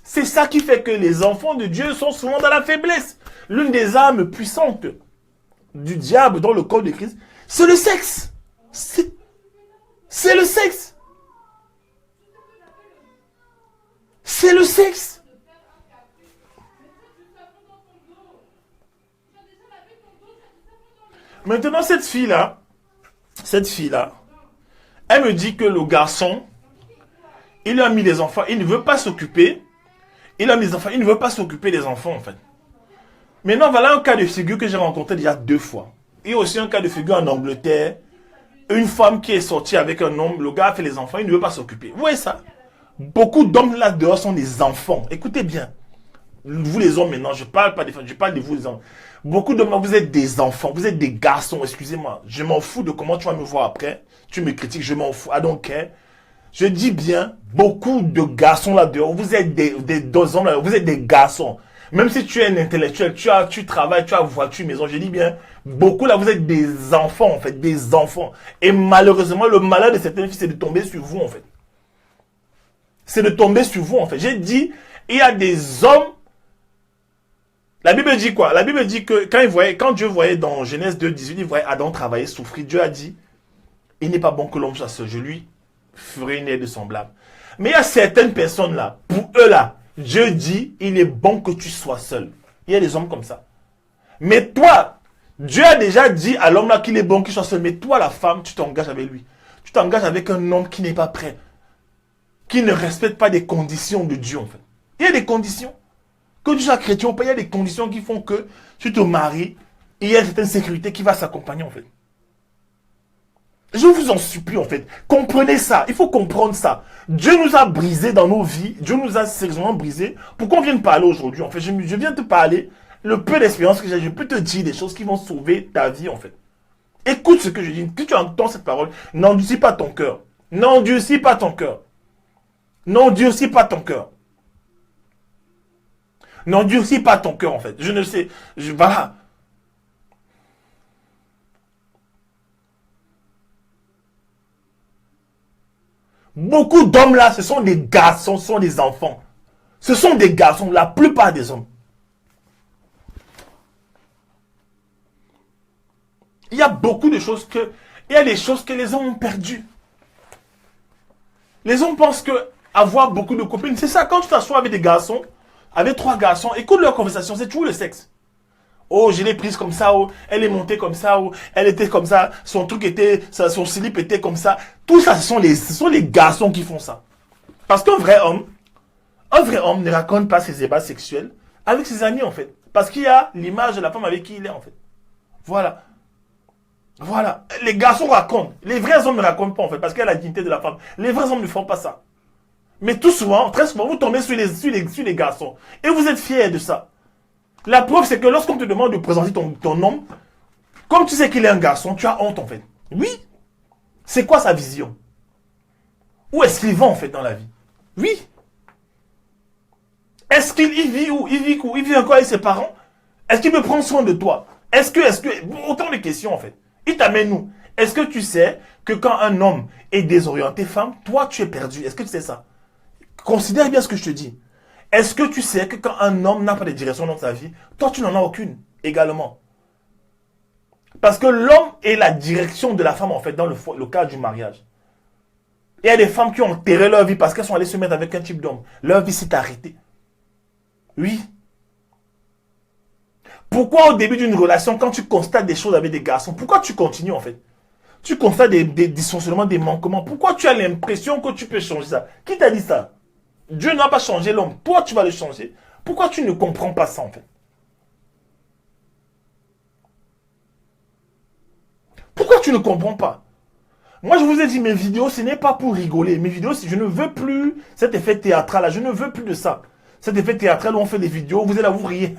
C'est ça qui fait que les enfants de Dieu sont souvent dans la faiblesse. L'une des armes puissantes du diable dans le corps de Christ, c'est le sexe. C'est le sexe. C'est le sexe. Maintenant, cette fille-là, elle me dit que le garçon, il a mis les enfants, il ne veut pas s'occuper. Il a mis les enfants, il ne veut pas s'occuper des enfants, en fait. Maintenant, voilà un cas de figure que j'ai rencontré déjà 2 fois. Et aussi un cas de figure en Angleterre. Une femme qui est sortie avec un homme, le gars a fait les enfants, il ne veut pas s'occuper. Vous voyez ça? Beaucoup d'hommes là dehors sont des enfants. Écoutez bien. Vous les hommes maintenant, je parle pas des femmes, je parle de vous les hommes. Beaucoup d'hommes, vous êtes des enfants, vous êtes des garçons, excusez-moi. Je m'en fous de comment tu vas me voir après. Tu me critiques, je m'en fous. I don't care. Je dis bien, beaucoup de garçons là dehors, vous êtes des hommes là, vous êtes des garçons. Même si tu es un intellectuel, tu travailles, tu as voiture, maison, je dis bien, beaucoup là, vous êtes des enfants en fait, des enfants. Et malheureusement, le malheur de certaines filles, c'est de tomber sur vous en fait. C'est de tomber sur vous en fait. J'ai dit, il y a des hommes. La Bible dit quoi? La Bible dit que quand Dieu voyait dans Genèse 2:18, il voyait Adam travailler, souffrir. Dieu a dit, il n'est pas bon que l'homme soit seul. Je lui ferai une aide semblable. Mais il y a certaines personnes là, pour eux là, Dieu dit, il est bon que tu sois seul. Il y a des hommes comme ça. Mais toi, Dieu a déjà dit à l'homme là qu'il est bon qu'il soit seul. Mais toi, la femme, tu t'engages avec lui. Tu t'engages avec un homme qui n'est pas prêt. Qui ne respecte pas des conditions de Dieu en fait. Il y a des conditions. Que tu sois chrétien ou pas, il y a des conditions qui font que tu te maries et il y a une certaine sécurité qui va s'accompagner en fait. Je vous en supplie en fait. Comprenez ça. Il faut comprendre ça. Dieu nous a brisés dans nos vies. Dieu nous a sérieusement brisés. Pourquoi on vient de parler aujourd'hui en fait? Je viens de te parler. Le peu d'expérience que j'ai, je peux te dire des choses qui vont sauver ta vie en fait. Écoute ce que je dis. Que tu entends cette parole, n'endurcis pas ton cœur. N'endurcis pas ton cœur. N'endurcis pas ton cœur. N'endurcis pas ton cœur en fait. Je ne sais. Voilà. Beaucoup d'hommes là, ce sont des garçons, ce sont des enfants. Ce sont des garçons, la plupart des hommes. Il y a beaucoup de choses que... Il y a des choses que les hommes ont perdues. Les hommes pensent que avoir beaucoup de copines, c'est ça. Quand tu t'assois avec des garçons, avec 3 garçons, écoute leur conversation, c'est toujours le sexe. Oh, je l'ai prise comme ça, oh, elle est montée comme ça, oh, elle était comme ça, son truc était, son slip était comme ça. Tout ça, ce sont les garçons qui font ça. Parce un vrai homme ne raconte pas ses ébats sexuels avec ses amis, en fait. Parce qu'il y a l'image de la femme avec qui il est, en fait. Voilà. Voilà. Les garçons racontent. Les vrais hommes ne racontent pas, en fait, parce qu'il y a la dignité de la femme. Les vrais hommes ne font pas ça. Mais tout souvent, très souvent, vous tombez sur les garçons. Et vous êtes fiers de ça. La preuve, c'est que lorsqu'on te demande de présenter ton homme, comme tu sais qu'il est un garçon, tu as honte, en fait. Oui. C'est quoi sa vision? Où est-ce qu'il va, en fait, dans la vie? Oui. Est-ce qu'il vit où? Il vit où? Il vit encore avec ses parents? Est-ce qu'il veut prendre soin de toi? Est-ce que, autant de questions en fait. Il t'amène où? Est-ce que tu sais que quand un homme est désorienté femme, toi tu es perdu? Est-ce que tu sais ça? Considère bien ce que je te dis. Est-ce que tu sais que quand un homme n'a pas de direction dans sa vie, toi tu n'en as aucune également? Parce que l'homme est la direction de la femme en fait dans le cas du mariage. Il y a des femmes qui ont enterré leur vie parce qu'elles sont allées se mettre avec un type d'homme. Leur vie s'est arrêtée. Oui. Pourquoi au début d'une relation, quand tu constates des choses avec des garçons, pourquoi tu continues en fait? Tu constates des dysfonctionnements, des manquements. Pourquoi tu as l'impression que tu peux changer ça? Qui t'a dit ça? Dieu n'a pas changé l'homme. Toi, tu vas le changer. Pourquoi tu ne comprends pas ça en fait? Pourquoi tu ne comprends pas? Moi, je vous ai dit, mes vidéos, ce n'est pas pour rigoler. Mes vidéos, je ne veux plus cet effet théâtral-là. Je ne veux plus de ça. Cet effet théâtral où on fait des vidéos, vous êtes là, vous riez.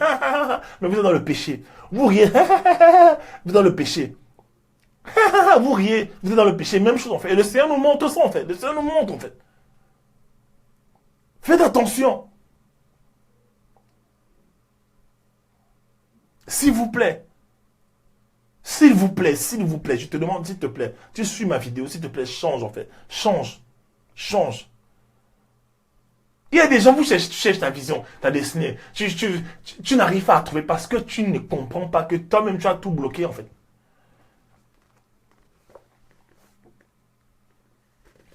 Mais vous êtes dans le péché. Vous riez. Vous êtes dans le péché. Vous riez. Vous êtes dans le péché. Même chose, en fait. Et le Seigneur nous montre ça, en fait. Le Seigneur nous montre, en fait. Faites attention. S'il vous plaît. S'il vous plaît, s'il vous plaît, je te demande, s'il te plaît, tu suis ma vidéo, s'il te plaît, change en fait. Change. Change. Il y a des gens, tu cherches ta vision, ta destinée. Tu n'arrives pas à trouver parce que tu ne comprends pas que toi-même tu as tout bloqué en fait.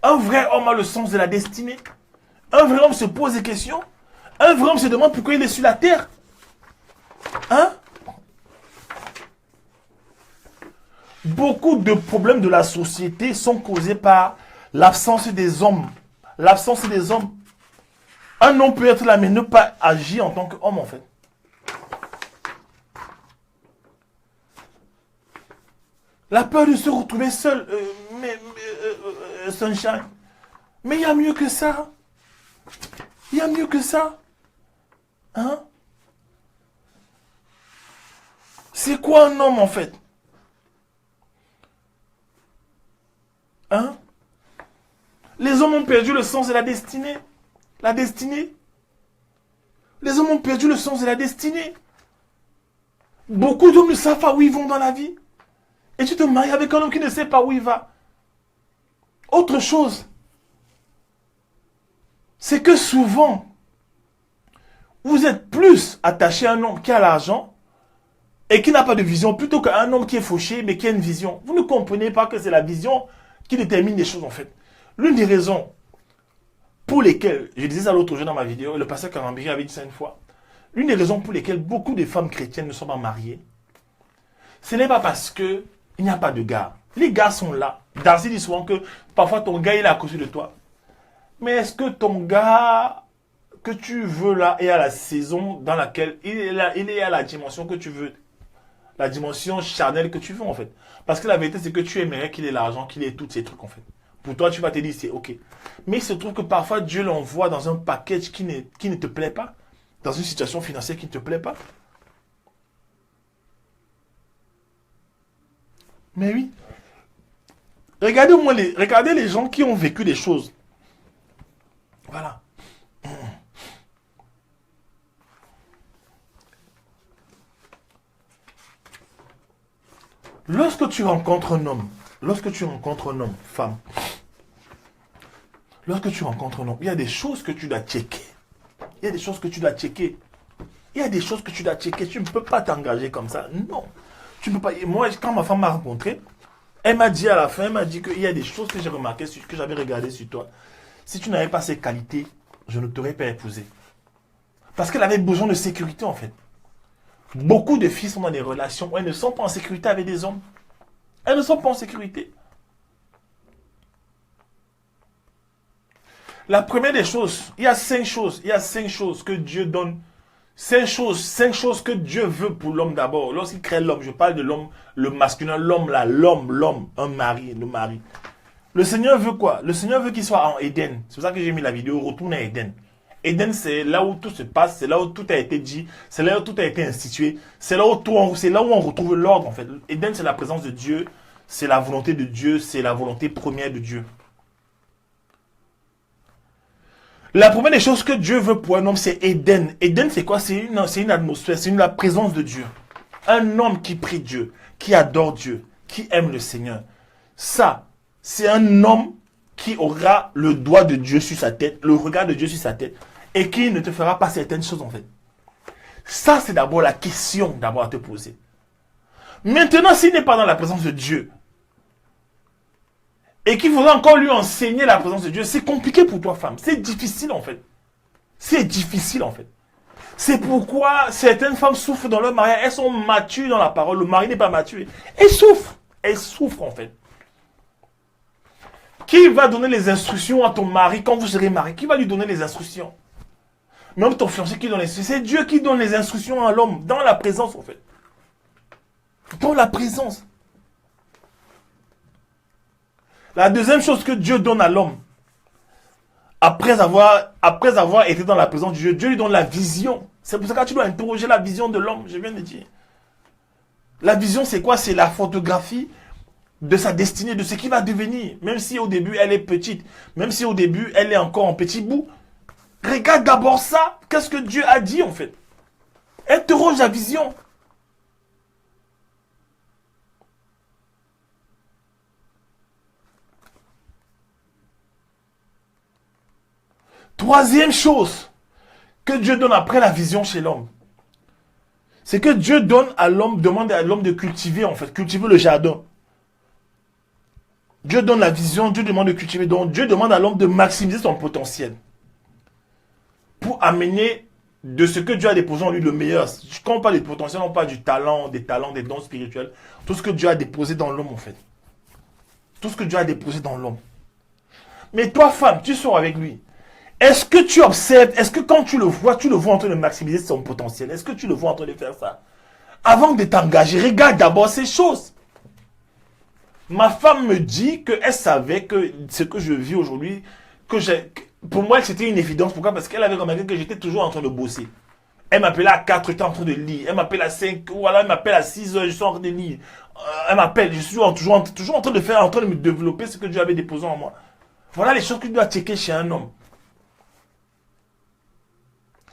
Un vrai homme a le sens de la destinée. Un vrai homme se pose des questions. Un vrai homme se demande pourquoi il est sur la terre. Hein? Beaucoup de problèmes de la société sont causés par l'absence des hommes. L'absence des hommes. Un homme peut être là, mais ne pas agir en tant qu'homme, en fait. La peur de se retrouver seul. Sunshine. Mais il y a mieux que ça. Il y a mieux que ça. Hein? C'est quoi un homme, en fait? Hein? Les hommes ont perdu le sens de la destinée. La destinée. Les hommes ont perdu le sens de la destinée. Beaucoup d'hommes ne savent pas où ils vont dans la vie. Et tu te maries avec un homme qui ne sait pas où il va. Autre chose, c'est que souvent, vous êtes plus attaché à un homme qui a l'argent et qui n'a pas de vision plutôt qu'à un homme qui est fauché mais qui a une vision. Vous ne comprenez pas que c'est la vision qui détermine les choses en fait. L'une des raisons pour lesquelles, je disais ça l'autre jour dans ma vidéo, le pasteur Karambiri avait dit ça une fois, l'une des raisons pour lesquelles beaucoup de femmes chrétiennes ne sont pas mariées, ce n'est pas parce qu'il n'y a pas de gars. Les gars sont là. Darcy dit souvent que parfois ton gars il est à côté de toi. Mais est-ce que ton gars que tu veux là est à la saison dans laquelle il est à la dimension que tu veux, la dimension charnelle que tu veux en fait. Parce que la vérité c'est que tu aimerais qu'il ait l'argent, qu'il ait tous ces trucs en fait. Pour toi tu vas te dire c'est ok. Mais il se trouve que parfois Dieu l'envoie dans un package qui ne te plaît pas, dans une situation financière qui ne te plaît pas. Mais oui. Regardez les gens qui ont vécu des choses. Voilà. Lorsque tu rencontres un homme, femme, lorsque tu rencontres un homme, il y a des choses que tu dois checker. Il y a des choses que tu dois checker. Il y a des choses que tu dois checker. Tu ne peux pas t'engager comme ça. Non. Tu ne peux pas. Moi, quand ma femme m'a rencontré, elle m'a dit à la fin, elle m'a dit qu'il y a des choses que j'ai remarquées, que j'avais regardées sur toi. Si tu n'avais pas ces qualités, je ne t'aurais pas épousé. Parce qu'elle avait besoin de sécurité en fait. Beaucoup de filles sont dans des relations où elles ne sont pas en sécurité avec des hommes. Elles ne sont pas en sécurité. La première des choses, il y a 5 choses. Il y a 5 choses que Dieu donne. 5 choses que Dieu veut pour l'homme d'abord. Lorsqu'il crée l'homme, je parle de l'homme, le masculin, l'homme là, l'homme, un mari, le mari. Le Seigneur veut quoi? Le Seigneur veut qu'il soit en Éden. C'est pour ça que j'ai mis la vidéo, retourne à Éden. Éden, c'est là où tout se passe, c'est là où tout a été dit, c'est là où tout a été institué, c'est là où on retrouve l'ordre en fait. Éden, c'est la présence de Dieu, c'est la volonté de Dieu, c'est la volonté première de Dieu. La première des choses que Dieu veut pour un homme, c'est Éden. Éden, c'est quoi? C'est une atmosphère, c'est la présence de Dieu. Un homme qui prie Dieu, qui adore Dieu, qui aime le Seigneur. Ça, c'est un homme qui aura le doigt de Dieu sur sa tête, le regard de Dieu sur sa tête, et qui ne te fera pas certaines choses en fait. Ça, c'est d'abord la question d'abord à te poser. Maintenant, s'il n'est pas dans la présence de Dieu, et qu'il faudra encore lui enseigner la présence de Dieu, c'est compliqué pour toi, femme. C'est difficile en fait. C'est difficile en fait. C'est pourquoi certaines femmes souffrent dans leur mariage. Elles sont matures dans la parole. Le mari n'est pas mature. Elles souffrent. Elles souffrent en fait. Qui va donner les instructions à ton mari quand vous serez marié? Qui va lui donner les instructions? Même ton fiancé qui donne les instructions. C'est Dieu qui donne les instructions à l'homme. Dans la présence en fait. Dans la présence. La deuxième chose que Dieu donne à l'homme, après avoir été dans la présence de Dieu, Dieu lui donne la vision. C'est pour ça que tu dois interroger la vision de l'homme, je viens de dire. La vision, c'est quoi? C'est la photographie de sa destinée, de ce qui va devenir. Même si au début, elle est petite, même si au début, elle est encore en petit bout. Regarde d'abord ça. Qu'est-ce que Dieu a dit en fait? Interroge la vision. Troisième chose que Dieu donne après la vision chez l'homme, c'est que Dieu donne à l'homme, demande à l'homme de cultiver en fait, cultiver le jardin. Dieu donne la vision, Dieu demande de cultiver, donc Dieu demande à l'homme de maximiser son potentiel pour amener de ce que Dieu a déposé en lui le meilleur. Quand on parle de potentiel, on parle du talent, des dons spirituels, tout ce que Dieu a déposé dans l'homme en fait. Tout ce que Dieu a déposé dans l'homme. Mais toi, femme, tu sors avec lui. Est-ce que tu observes, est-ce que quand tu le vois en train de maximiser son potentiel? Est-ce que tu le vois en train de faire ça? Avant de t'engager, regarde d'abord ces choses. Ma femme me dit qu'elle savait que ce que je vis aujourd'hui, pour moi, c'était une évidence. Pourquoi? Parce qu'elle avait remarqué que j'étais toujours en train de bosser. Elle m'appelait à 4, j'étais en train de lire. Elle m'appelle à 5, voilà, elle m'appelle à 6 heures, je suis en train de lire. Elle m'appelle, je suis toujours en train de me développer ce que Dieu avait déposé en moi. Voilà les choses que tu dois checker chez un homme.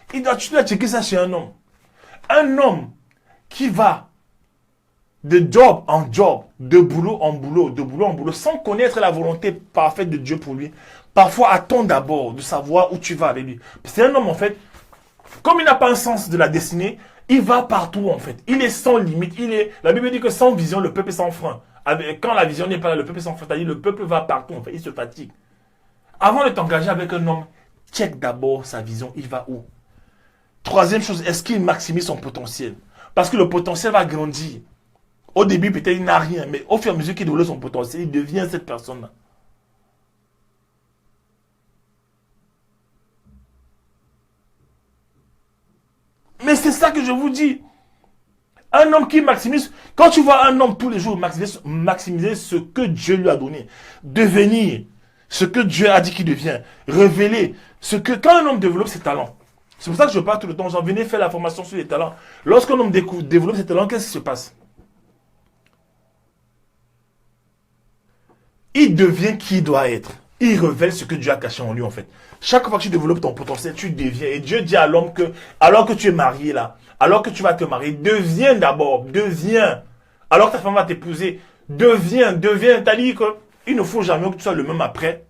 Tu dois checker ça chez un homme. Un homme qui va de job en job, de boulot en boulot, sans connaître la volonté parfaite de Dieu pour lui. Parfois, attends d'abord de savoir où tu vas avec lui. C'est un homme, en fait, comme il n'a pas un sens de la destinée, il va partout, en fait. Il est sans limite. La Bible dit que sans vision, le peuple est sans frein. Quand la vision n'est pas là, le peuple est sans frein. C'est-à-dire le peuple va partout, en fait. Il se fatigue. Avant de t'engager avec un homme, check d'abord sa vision. Il va où? Troisième chose, est-ce qu'il maximise son potentiel? Parce que le potentiel va grandir. Au début, peut-être il n'a rien, mais au fur et à mesure qu'il développe son potentiel, il devient cette personne-là. Mais c'est ça que je vous dis. Un homme qui maximise, quand tu vois un homme tous les jours maximiser ce que Dieu lui a donné, devenir ce que Dieu a dit qu'il devient, révéler quand un homme développe ses talents, c'est pour ça que je parle tout le temps, j'en venais faire la formation sur les talents. Lorsqu'un homme développe ses talents, qu'est-ce qui se passe? Il devient qui il doit être. Il révèle ce que Dieu a caché en lui en fait. Chaque fois que tu développes ton potentiel, tu deviens. Et Dieu dit à l'homme que, alors que tu es marié là, alors que tu vas te marier, deviens d'abord, deviens. Alors que ta femme va t'épouser, deviens. T'as dit qu'il ne faut jamais que tu sois le même après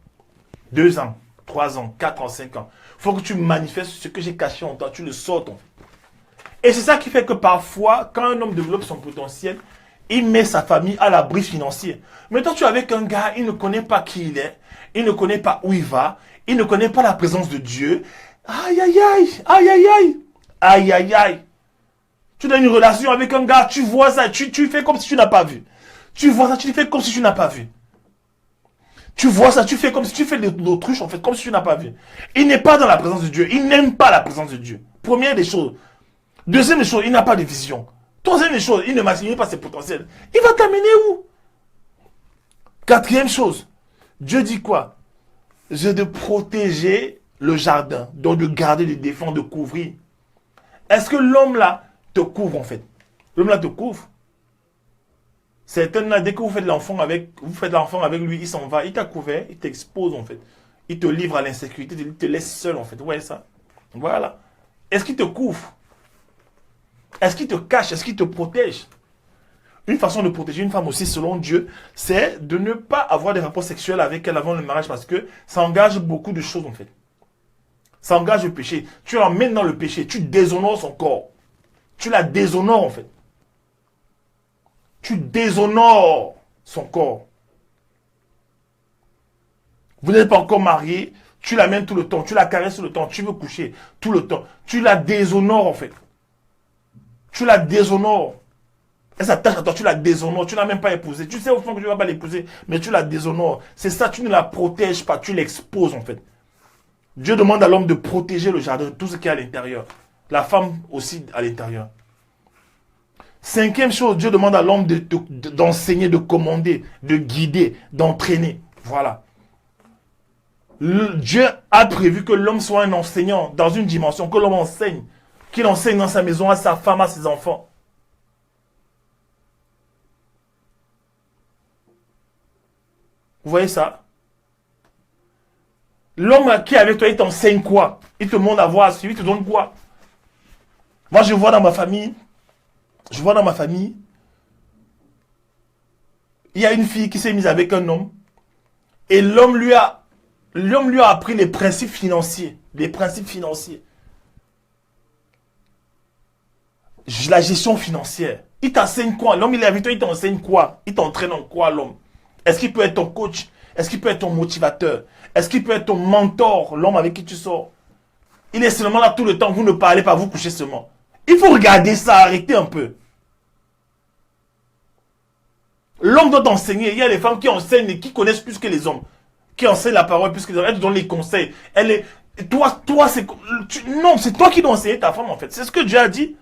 2 ans, 3 ans, 4 ans, 5 ans. Il faut que tu manifestes ce que j'ai caché en toi, tu le sortes en fait. Et c'est ça qui fait que parfois, quand un homme développe son potentiel, il met sa famille à l'abri financier. Mais toi, tu es avec un gars, il ne connaît pas qui il est, il ne connaît pas où il va, il ne connaît pas la présence de Dieu. Aïe, aïe, aïe, aïe, aïe, aïe, aïe, aïe, aïe. Tu as une relation avec un gars, tu vois ça, tu fais comme si tu n'as pas vu. Tu vois ça, tu fais comme si tu n'as pas vu. Tu vois ça, tu fais comme si tu fais de l'autruche, en fait, comme si tu n'as pas vu. Il n'est pas dans la présence de Dieu. Il n'aime pas la présence de Dieu. Première des choses. Deuxième des choses, il n'a pas de vision. Troisième des choses, il ne maximise pas ses potentiels. Il va t'amener où? Quatrième chose, Dieu dit quoi? C'est de protéger le jardin, donc de garder, de défendre, de couvrir. Est-ce que l'homme là te couvre en fait? L'homme là te couvre. Certains, dès que vous faites l'enfant avec lui, il s'en va, il t'a couvert, il t'expose en fait. Il te livre à l'insécurité, il te laisse seul en fait. Vous voyez ça? Voilà. Est-ce qu'il te couvre? Est-ce qu'il te cache? Est-ce qu'il te protège? Une façon de protéger une femme aussi, selon Dieu, c'est de ne pas avoir des rapports sexuels avec elle avant le mariage parce que ça engage beaucoup de choses en fait. Ça engage le péché. Tu l'emmènes dans le péché, tu déshonores son corps. Tu la déshonores en fait. Tu déshonores son corps. Vous n'êtes pas encore marié, tu l'amènes tout le temps, tu la caresses tout le temps, tu veux coucher tout le temps. Tu la déshonores en fait. Tu la déshonores. Elle s'attache à toi, tu la déshonores, tu ne l'as même pas épousée. Tu sais au fond que tu ne vas pas l'épouser, mais tu la déshonores. C'est ça, tu ne la protèges pas, tu l'exposes en fait. Dieu demande à l'homme de protéger le jardin, tout ce qui est à l'intérieur. La femme aussi à l'intérieur. Cinquième chose, Dieu demande à l'homme d'enseigner, de commander, de guider, d'entraîner. Voilà. Dieu a prévu que l'homme soit un enseignant dans une dimension, que l'homme enseigne, qu'il enseigne dans sa maison, à sa femme, à ses enfants. Vous voyez ça? L'homme qui est avec toi, il t'enseigne quoi? Il te demande à voir, il te donne quoi? Moi, je vois dans ma famille, il y a une fille qui s'est mise avec un homme et l'homme lui a appris les principes financiers. Les principes financiers. La gestion financière. Il t'enseigne quoi? L'homme, il est avec toi, il t'enseigne quoi? Il t'entraîne en quoi, l'homme? Est-ce qu'il peut être ton coach? Est-ce qu'il peut être ton motivateur? Est-ce qu'il peut être ton mentor, l'homme avec qui tu sors? Il est seulement là tout le temps, vous ne parlez pas, vous couchez seulement. Il faut regarder ça, arrêtez un peu. L'homme doit t'enseigner. Il y a des femmes qui enseignent et qui connaissent plus que les hommes. Qui enseignent la parole plus que les hommes. Elles te donnent les conseils. Toi, c'est... Non, c'est toi qui dois enseigner ta femme en fait. C'est ce que Dieu a dit.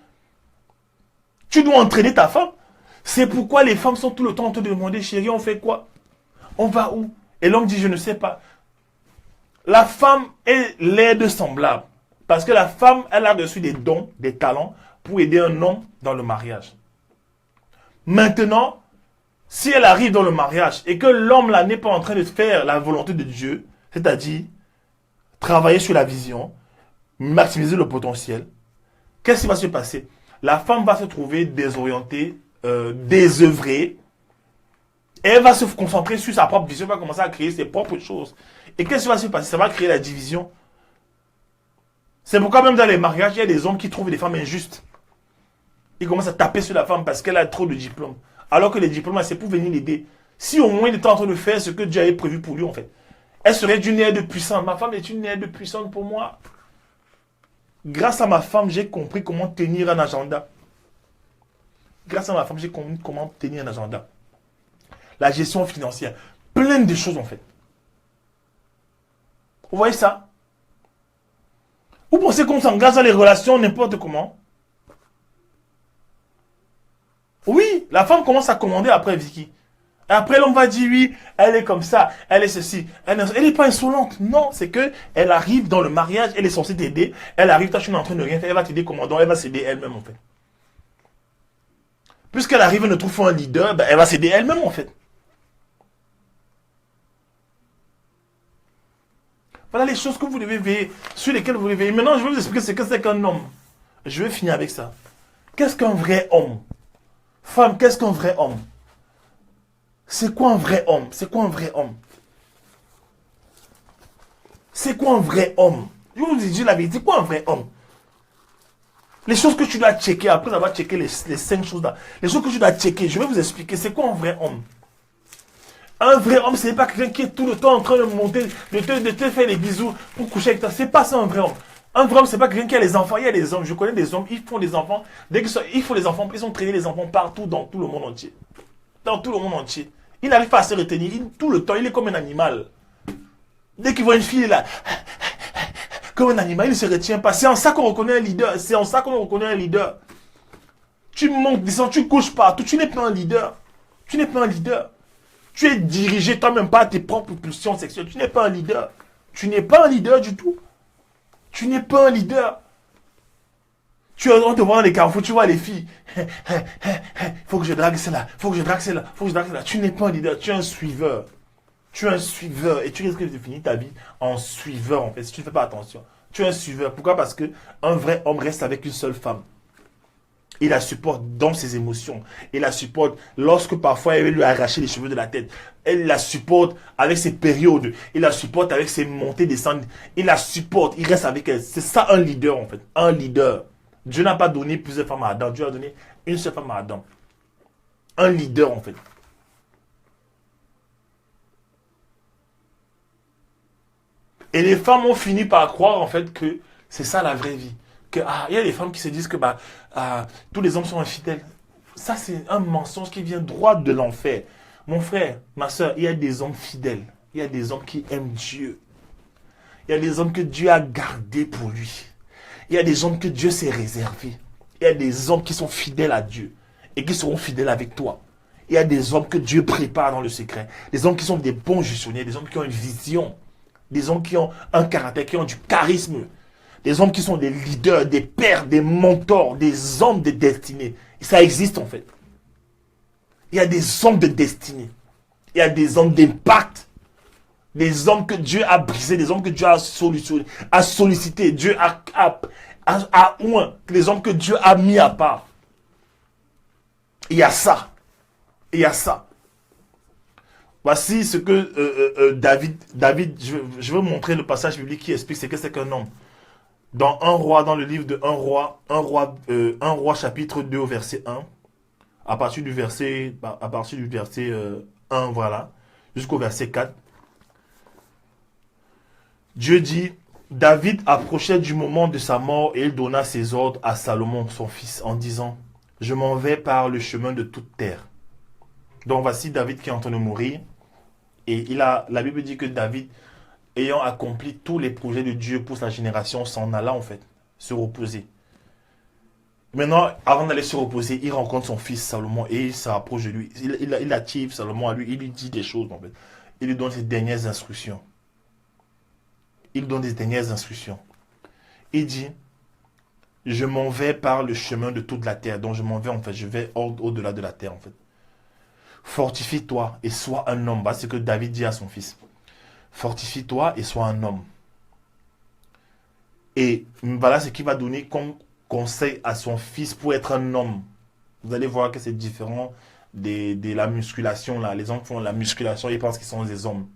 Tu dois entraîner ta femme. C'est pourquoi les femmes sont tout le temps en train de demander, chérie, on fait quoi? On va où? Et l'homme dit, je ne sais pas. La femme est l'aide semblable. Parce que la femme, elle a reçu des dons, des talents pour aider un homme dans le mariage. Maintenant, si elle arrive dans le mariage et que l'homme là n'est pas en train de faire la volonté de Dieu, c'est-à-dire travailler sur la vision, maximiser le potentiel, qu'est-ce qui va se passer? La femme va se trouver désorientée, désœuvrée, et elle va se concentrer sur sa propre vision, elle va commencer à créer ses propres choses. Et qu'est-ce qui va se passer? Ça va créer la division. C'est pourquoi même dans les mariages, il y a des hommes qui trouvent des femmes injustes. Ils commencent à taper sur la femme parce qu'elle a trop de diplômes. Alors que les diplômes, c'est pour venir l'aider. Si au moins il était en train de faire ce que Dieu avait prévu pour lui, en fait. Elle serait d'une aide puissante. Ma femme est une aide puissante pour moi. Grâce à ma femme, j'ai compris comment tenir un agenda. Grâce à ma femme, j'ai compris comment tenir un agenda. La gestion financière. Plein de choses, en fait. Vous voyez ça? Vous pensez qu'on s'engage dans les relations n'importe comment? Oui, la femme commence à commander après Vicky. Et après, l'homme va dire oui, elle est comme ça, elle est ceci. Elle n'est pas insolente. Non, c'est que elle arrive dans le mariage, elle est censée t'aider. Elle arrive, toi, tu es en train de rien faire, elle va t'aider commandant, elle va s'aider elle-même, en fait. Puisqu'elle arrive et ne trouve pas un leader, ben, elle va s'aider elle-même, en fait. Voilà les choses que vous devez veiller, sur lesquelles vous devez veiller. Maintenant, je vais vous expliquer ce que c'est qu'un homme. Je vais finir avec ça. Qu'est-ce qu'un vrai homme? Femme, qu'est-ce qu'un vrai homme? C'est quoi un vrai homme? C'est quoi un vrai homme? C'est quoi un vrai homme? Je vous dis la vérité, c'est quoi un vrai homme? Les choses que tu dois checker, après avoir checké les 5 choses là, les choses que tu dois checker, je vais vous expliquer, c'est quoi un vrai homme? Un vrai homme, ce n'est pas quelqu'un qui est tout le temps en train de monter, de te faire des bisous pour coucher avec toi. C'est pas ça un vrai homme. Un vrai homme, c'est pas quelqu'un qui a les enfants. Il y a des hommes, je connais des hommes, ils font des enfants. Dès qu'ils font les enfants, ils ont traîné les enfants partout dans tout le monde entier. Dans tout le monde entier. Il n'arrive pas à se retenir. Tout le temps, il est comme un animal. Dès qu'il voit une fille, il est là. Comme un animal, il ne se retient pas. C'est en ça qu'on reconnaît un leader. C'est en ça qu'on reconnaît un leader. Tu montes, descends, tu couches partout. Tu n'es pas un leader. Tu n'es pas un leader. Tu es dirigé toi-même par tes propres pulsions sexuelles. Tu n'es pas un leader. Tu n'es pas un leader du tout. Tu n'es pas un leader. On te voit dans les carrefours, tu vois les filles. Faut que je drague celle-là. Faut que je drague celle-là. Faut que je drague celle-là. Tu n'es pas un leader. Tu es un suiveur. Tu es un suiveur. Et tu risques de finir ta vie en suiveur, en fait, si tu ne fais pas attention. Tu es un suiveur. Pourquoi? Parce que un vrai homme reste avec une seule femme. Il la supporte dans ses émotions. Il la supporte lorsque parfois elle veut lui arracher les cheveux de la tête. Elle la supporte avec ses périodes. Il la supporte avec ses montées, descentes. Il la supporte. Il reste avec elle. C'est ça un leader en fait. Un leader. Dieu n'a pas donné plusieurs femmes à Adam. Dieu a donné une seule femme à Adam. Un leader en fait. Et les femmes ont fini par croire en fait que c'est ça la vraie vie. Il y a des femmes qui se disent que tous les hommes sont infidèles. Ça, c'est un mensonge qui vient droit de l'enfer. Mon frère, ma soeur, il y a des hommes fidèles. Il y a des hommes qui aiment Dieu. Il y a des hommes que Dieu a gardés pour lui. Il y a des hommes que Dieu s'est réservés. Il y a des hommes qui sont fidèles à Dieu et qui seront fidèles avec toi. Il y a des hommes que Dieu prépare dans le secret. Des hommes qui sont des bons gestionnaires, des hommes qui ont une vision. Des hommes qui ont un caractère, qui ont du charisme. Des hommes qui sont des leaders, des pères, des mentors, des hommes de destinée. Ça existe en fait. Il y a des hommes de destinée. Il y a des hommes d'impact. Des hommes que Dieu a brisés, des hommes que Dieu a sollicité. Dieu a oint. Des hommes que Dieu a mis à part. Il y a ça. Il y a ça. Voici ce que David, je veux montrer le passage biblique qui explique ce que c'est qu'un homme. Dans dans le livre de 1 roi chapitre 2 au verset 1, à partir du verset 1, voilà, jusqu'au verset 4, Dieu dit, David approchait du moment de sa mort et il donna ses ordres à Salomon, son fils, en disant, je m'en vais par le chemin de toute terre. Donc voici David qui est en train de mourir, et la Bible dit que David, ayant accompli tous les projets de Dieu pour sa génération, s'en alla en fait, se reposer. Maintenant, avant d'aller se reposer, il rencontre son fils Salomon et il s'approche de lui. Il attire Salomon à lui, il lui dit des choses en fait. Il lui donne ses dernières instructions. Il donne des dernières instructions. Il dit, je m'en vais par le chemin de toute la terre. Donc je m'en vais en fait, je vais au-delà de la terre en fait. Fortifie-toi et sois un homme. C'est ce que David dit à son fils. Fortifie-toi et sois un homme. Et voilà ce qu'il va donner comme conseil à son fils pour être un homme. Vous allez voir que c'est différent de la musculation. Là. Les hommes font la musculation, ils pensent qu'ils sont des hommes.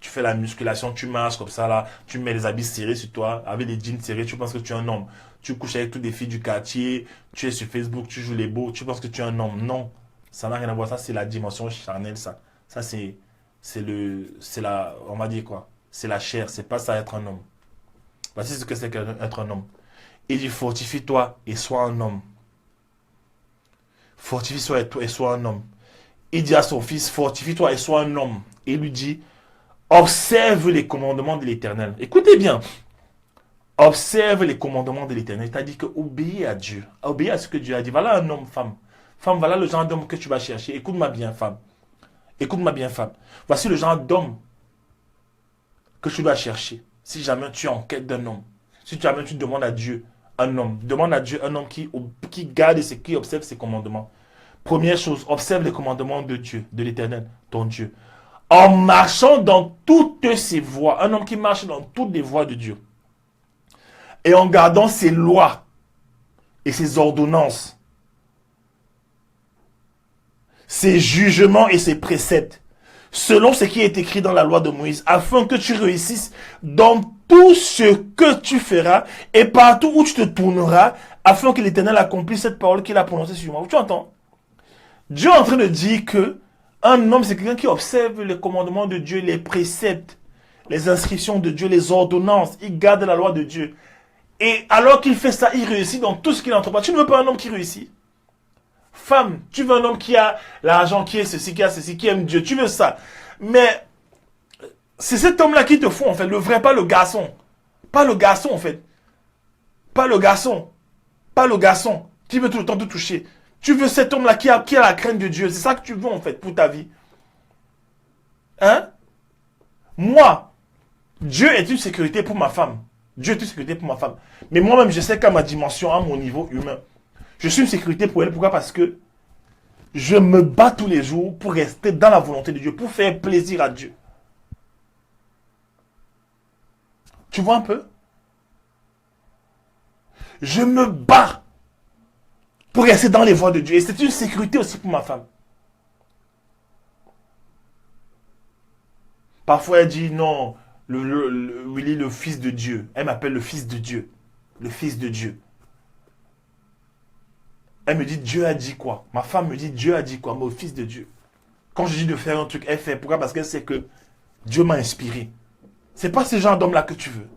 Tu fais la musculation, tu marches comme ça, là, tu mets les habits serrés sur toi, avec les jeans serrés, tu penses que tu es un homme. Tu couches avec toutes les filles du quartier, tu es sur Facebook, tu joues les beaux, tu penses que tu es un homme. Non, ça n'a rien à voir. Ça, c'est la dimension charnelle, ça. Ça, on va dire quoi? C'est la chair, c'est pas ça être un homme. Voici ce que c'est qu'être un homme. Il dit, fortifie-toi et sois un homme. Fortifie-toi et sois un homme. Il dit à son fils, fortifie-toi et sois un homme. Et il lui dit, observe les commandements de l'Éternel. Écoutez bien. Observe les commandements de l'Éternel. C'est-à-dire que obéis à Dieu. Obéis à ce que Dieu a dit. Voilà un homme, femme. Femme, voilà le genre d'homme que tu vas chercher. Écoute-moi bien, femme. Écoute-moi bien, femme. Voici le genre d'homme que tu dois chercher. Si jamais tu es en quête d'un homme. Si jamais tu demandes à Dieu un homme. Demande à Dieu un homme qui garde et qui observe ses commandements. Première chose, observe les commandements de Dieu, de l'Éternel, ton Dieu. En marchant dans toutes ses voies. Un homme qui marche dans toutes les voies de Dieu. Et en gardant ses lois et ses ordonnances. Ses jugements et ses préceptes. Selon ce qui est écrit dans la loi de Moïse. Afin que tu réussisses dans tout ce que tu feras et partout où tu te tourneras. Afin que l'Éternel accomplisse cette parole qu'il a prononcée sur moi. Tu entends? Dieu est en train de dire que un homme, c'est quelqu'un qui observe les commandements de Dieu, les préceptes, les inscriptions de Dieu, les ordonnances. Il garde la loi de Dieu. Et alors qu'il fait ça, il réussit dans tout ce qu'il entreprend. Tu ne veux pas un homme qui réussit? Femme, tu veux un homme qui a l'argent, qui est ceci, qui a ceci, qui aime Dieu. Tu veux ça. Mais c'est cet homme-là qui te faut, en fait. Le vrai, pas le garçon. Pas le garçon, en fait. Pas le garçon. Pas le garçon qui veut tout le temps te toucher. Tu veux cet homme-là qui a la crainte de Dieu. C'est ça que tu veux, en fait, pour ta vie. Hein? Moi, Dieu est une sécurité pour ma femme. Dieu est une sécurité pour ma femme. Mais moi-même, je sais qu'à ma dimension, à mon niveau humain, je suis une sécurité pour elle. Pourquoi? Parce que je me bats tous les jours pour rester dans la volonté de Dieu, pour faire plaisir à Dieu. Tu vois un peu? Je me bats pour rester dans les voies de Dieu. Et c'est une sécurité aussi pour ma femme. Parfois, elle dit non, Willy, le fils de Dieu. Elle m'appelle le fils de Dieu. Le fils de Dieu. Elle me dit Dieu a dit quoi? Ma femme me dit Dieu a dit quoi? Moi, fils de Dieu. Quand je dis de faire un truc, elle fait. Pourquoi? Parce qu'elle sait que Dieu m'a inspiré. C'est pas ce genre d'homme-là que tu veux.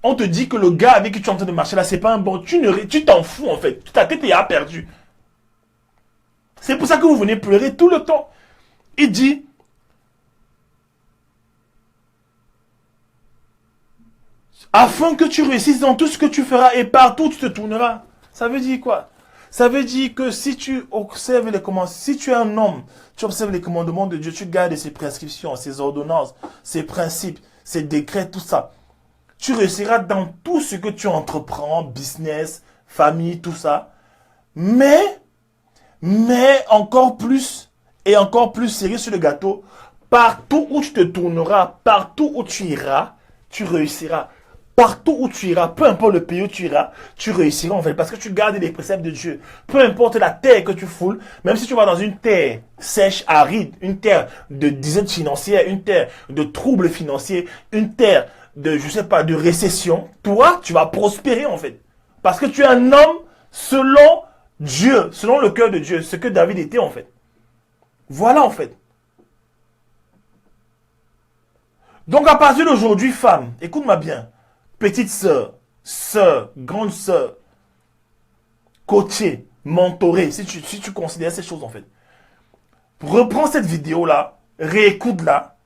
On te dit que le gars avec qui tu es en train de marcher là, c'est pas un bon. Tu t'en fous en fait. Ta tête est perdue. C'est pour ça que vous venez pleurer tout le temps. Il dit afin que tu réussisses dans tout ce que tu feras et partout où tu te tourneras. Ça veut dire quoi? Ça veut dire que si tu observes les commandements, si tu es un homme, tu observes les commandements de Dieu, tu gardes ses prescriptions, ses ordonnances, ses principes, ses décrets, tout ça. Tu réussiras dans tout ce que tu entreprends, business, famille, tout ça. Mais encore plus, et encore plus serré sur le gâteau, partout où tu te tourneras, partout où tu iras, tu réussiras. Partout où tu iras, peu importe le pays où tu iras, tu réussiras en fait, parce que tu gardes les préceptes de Dieu. Peu importe la terre que tu foules, même si tu vas dans une terre sèche, aride, une terre de disette financière, une terre de troubles financiers, une terre de, je sais pas, de récession, toi, tu vas prospérer en fait. Parce que tu es un homme selon Dieu, selon le cœur de Dieu, ce que David était en fait. Voilà en fait. Donc à partir d'aujourd'hui, femme, écoute-moi bien, petite sœur, grande sœur, coachée, mentorée, si tu considères ces choses en fait. Reprends cette vidéo-là, réécoute-la,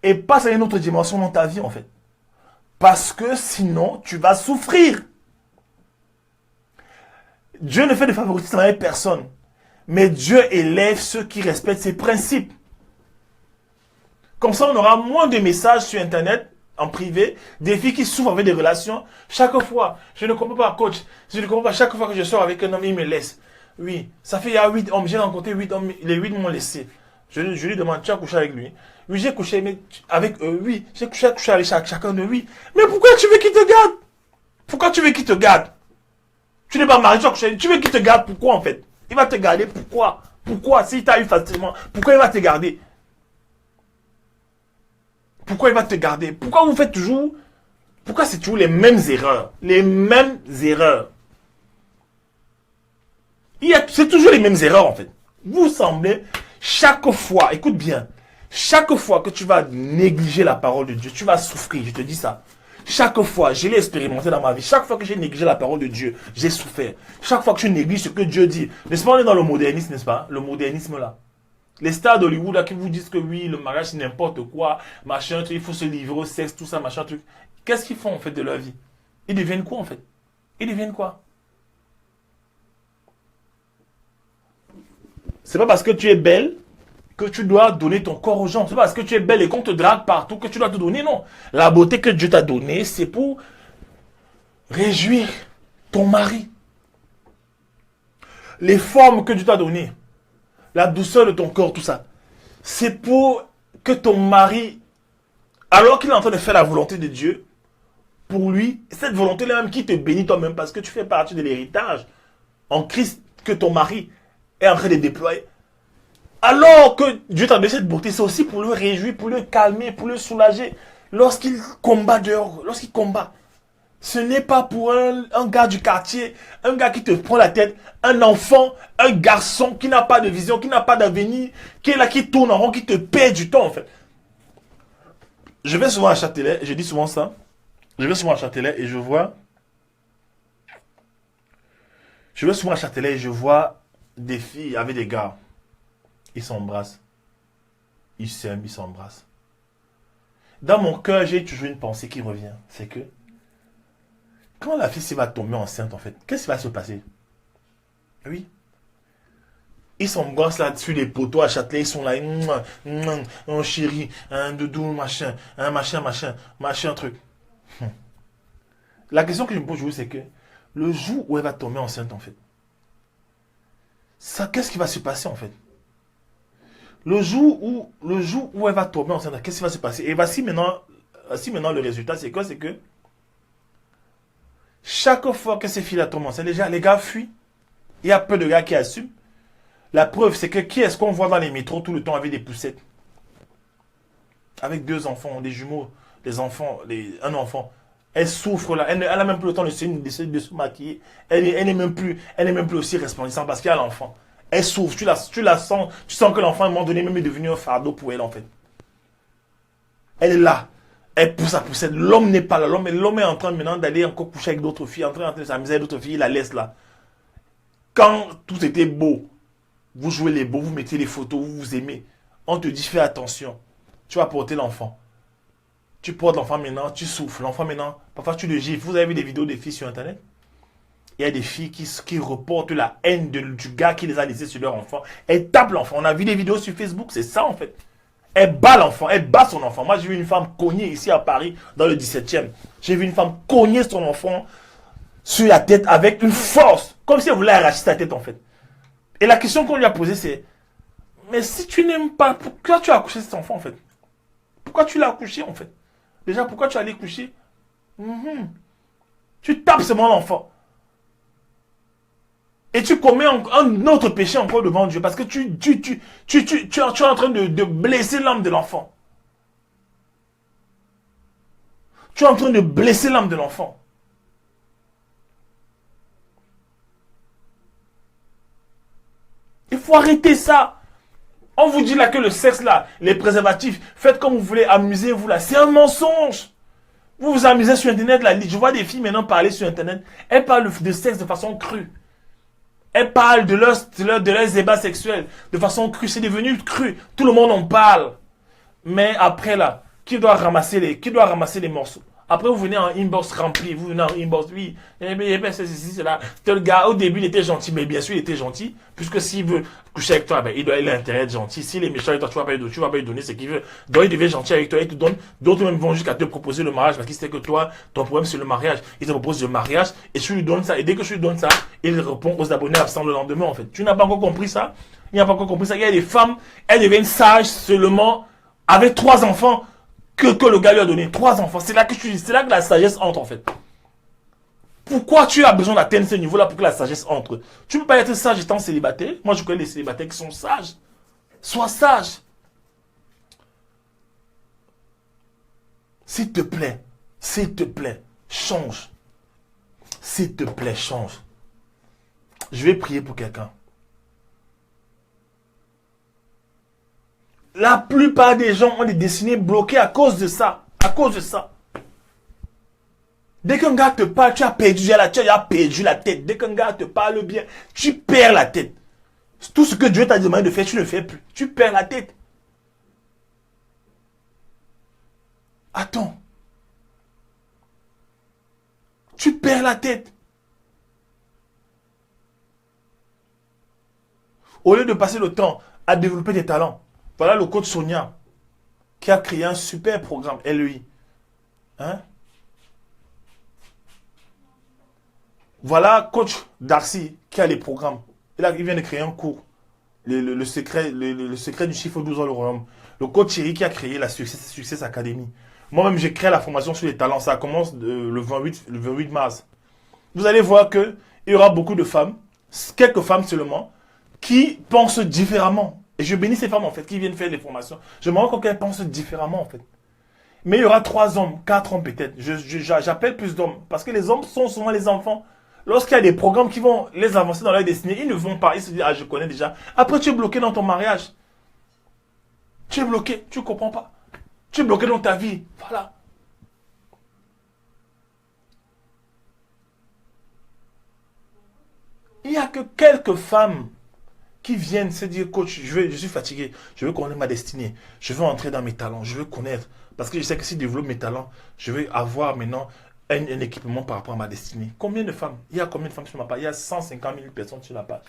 et passe à une autre dimension dans ta vie en fait. Parce que sinon, tu vas souffrir. Dieu ne fait de favoritisme avec personne. Mais Dieu élève ceux qui respectent ses principes. Comme ça, on aura moins de messages sur Internet, en privé, des filles qui souffrent avec des relations. Chaque fois, je ne comprends pas, coach. Je ne comprends pas, chaque fois que je sors avec un homme, il me laisse. Oui, ça fait il y a 8 hommes. J'ai rencontré 8 hommes, les 8 m'ont laissé. Je lui demande, tu as couché avec lui? Oui, j'ai couché avec eux, oui. J'ai couché avec chacun de oui. Mais pourquoi tu veux qu'il te garde? Pourquoi tu veux qu'il te garde? Tu n'es pas marié, tu as couché. Tu veux qu'il te garde, pourquoi en fait? Il va te garder, pourquoi? Pourquoi? S'il t'a eu facilement, pourquoi il va te garder? Pourquoi il va te garder? Pourquoi vous faites toujours... Pourquoi c'est toujours les mêmes erreurs? Les mêmes erreurs. C'est toujours les mêmes erreurs en fait. Vous semblez, chaque fois, écoute bien, chaque fois que tu vas négliger la parole de Dieu, tu vas souffrir, je te dis ça. Chaque fois, je l'ai expérimenté dans ma vie, chaque fois que j'ai négligé la parole de Dieu, j'ai souffert. Chaque fois que tu négliges ce que Dieu dit, n'est-ce pas, on est dans le modernisme, n'est-ce pas? Le modernisme là. Les stars d'Hollywood là qui vous disent que oui, le mariage c'est n'importe quoi, machin, il faut se livrer au sexe, tout ça, machin, truc. Qu'est-ce qu'ils font en fait de leur vie? Ils deviennent quoi en fait? Ils deviennent quoi? C'est pas parce que tu es belle que tu dois donner ton corps aux gens. C'est pas parce que tu es belle et qu'on te drague partout que tu dois te donner, non. La beauté que Dieu t'a donnée, c'est pour réjouir ton mari. Les formes que Dieu t'a données, la douceur de ton corps, tout ça, c'est pour que ton mari, alors qu'il est en train de faire la volonté de Dieu, pour lui, cette volonté-là même qui te bénit toi-même, parce que tu fais partie de l'héritage en Christ que ton mari est en train de déployer. Alors que Dieu t'a donné cette beauté, c'est aussi pour le réjouir, pour le calmer, pour le soulager. Lorsqu'il combat dehors, lorsqu'il combat. Ce n'est pas pour un gars du quartier, un gars qui te prend la tête, un enfant, un garçon qui n'a pas de vision, qui n'a pas d'avenir, qui est là, qui tourne en rond, qui te perd du temps en fait. Je vais souvent à Châtelet, je dis souvent ça. Je vais souvent à Châtelet et je vois... Je vais souvent à Châtelet et je vois des filles avec des gars. Ils s'embrassent. Ils s'aiment, ils s'embrassent. Dans mon cœur, j'ai toujours une pensée qui revient. C'est que quand la fille va tomber enceinte, en fait, qu'est-ce qui va se passer? Oui. Ils s'embrassent là dessus les poteaux à Châtelet, ils sont là, un chéri, un doudou, machin, un machin, truc. La question que je me pose toujours, c'est que le jour où elle va tomber enceinte, en fait, ça, qu'est-ce qui va se passer, en fait? Le jour où elle va tomber enceinte, qu'est-ce qui va se passer? Et voici maintenant le résultat, c'est quoi? C'est que chaque fois que ces filles-là tombent enceintes, déjà, les gars fuient. Il y a peu de gars qui assument. La preuve, c'est que qui est-ce qu'on voit dans les métros tout le temps avec des poussettes? Avec deux enfants, des jumeaux, des enfants, un enfant. Elle souffre là, elle a même plus le temps de se maquiller. Elle n'est même plus aussi resplendissante parce qu'il y a l'enfant. Elle souffre, tu la sens, tu sens que l'enfant à un moment donné même est devenu un fardeau pour elle en fait. Elle est là, elle pousse à poussette. L'homme n'est pas là, l'homme est en train maintenant d'aller encore coucher avec d'autres filles, en train de s'amuser avec d'autres filles, il la laisse là. Quand tout était beau, vous jouez les beaux, vous mettez les photos, vous vous aimez. On te dit fais attention, tu vas porter l'enfant. Tu portes l'enfant maintenant, tu souffles. L'enfant maintenant, parfois tu le gifles. Vous avez vu des vidéos des filles sur internet? Il y a des filles qui reportent la haine du gars qui les a laissées sur leur enfant. Elles tapent l'enfant. On a vu des vidéos sur Facebook, c'est ça en fait. Elle bat l'enfant, elle bat son enfant. Moi j'ai vu une femme cogner ici à Paris, dans le 17e. J'ai vu une femme cogner son enfant sur la tête avec une force. Comme si elle voulait arracher sa tête en fait. Et la question qu'on lui a posée c'est, mais si tu n'aimes pas, pourquoi tu as accouché cet enfant en fait? Pourquoi tu l'as accouché en fait? Déjà, pourquoi tu allais coucher? Tu tapes seulement l'enfant. Et tu commets un autre péché encore devant Dieu. Parce que tu es en train de blesser l'âme de l'enfant. Tu es en train de blesser l'âme de l'enfant. Il faut arrêter ça. On vous dit là que le sexe là, les préservatifs, faites comme vous voulez, amusez-vous là. C'est un mensonge. Vous vous amusez sur internet là. Je vois des filles maintenant parler sur internet. Elles parlent de sexe de façon crue. Elles parlent de leurs ébats sexuels de façon crue. C'est devenu cru. Tout le monde en parle. Mais après là, qui doit ramasser les morceaux? Après, vous venez en inbox rempli. Vous venez en inbox, oui. C'est ceci, c'est là. Le gars, au début, il était gentil. Mais bien sûr, il était gentil. Puisque s'il veut coucher avec toi, ben, il a intérêt à être gentil. S'il est méchant avec toi, tu vas pas lui donner ce qu'il veut. Donc, il devient gentil avec toi. Il te donne. D'autres même vont jusqu'à te proposer le mariage. Parce qu'il sait que toi, ton problème, c'est le mariage. Il te propose le mariage. Et tu lui donnes ça. Et dès que tu lui donnes ça, il répond aux abonnés absents le lendemain, en fait. Tu n'as pas encore compris ça? Il n'a pas encore compris ça. Il y a des femmes, elles deviennent sages seulement avec 3 enfants. Que le gars lui a donné 3 enfants. C'est là que la sagesse entre en fait. Pourquoi tu as besoin d'atteindre ce niveau-là pour que la sagesse entre? Tu ne peux pas être sage étant célibataire. Moi, je connais les célibataires qui sont sages. Sois sage. S'il te plaît, change. S'il te plaît, change. Je vais prier pour quelqu'un. La plupart des gens ont des destinées bloquées à cause de ça. À cause de ça. Dès qu'un gars te parle, tu as perdu la tête. Dès qu'un gars te parle bien, tu perds la tête. Tout ce que Dieu t'a demandé de faire, tu ne fais plus. Tu perds la tête. Attends. Tu perds la tête. Au lieu de passer le temps à développer des talents, voilà le coach Sonia qui a créé un super programme LEI. Hein? Voilà coach Darcy qui a les programmes. Et là, il vient de créer un cours. Le secret du chiffre 12 dans le royaume. Le coach Thierry qui a créé la Success Academy. Moi-même, j'ai créé la formation sur les talents. Ça commence le 28 mars. Vous allez voir qu'il y aura beaucoup de femmes, quelques femmes seulement, qui pensent différemment. Et je bénis ces femmes, en fait, qui viennent faire des formations. Je me rends compte qu'elles pensent différemment, en fait. Mais il y aura 3 hommes, 4 hommes peut-être. J'appelle plus d'hommes. Parce que les hommes sont souvent les enfants. Lorsqu'il y a des programmes qui vont les avancer dans leur destinée, ils ne vont pas. Ils se disent, ah, je connais déjà. Après, tu es bloqué dans ton mariage. Tu es bloqué. Tu ne comprends pas. Tu es bloqué dans ta vie. Voilà. Il n'y a que quelques femmes qui viennent se dire, coach, je suis fatigué, je veux connaître ma destinée, je veux entrer dans mes talents, je veux connaître. Parce que je sais que si je développe mes talents, je vais avoir maintenant un équipement par rapport à ma destinée. Combien de femmes? Il y a combien de femmes sur ma page? Il y a 150 000 personnes sur la page.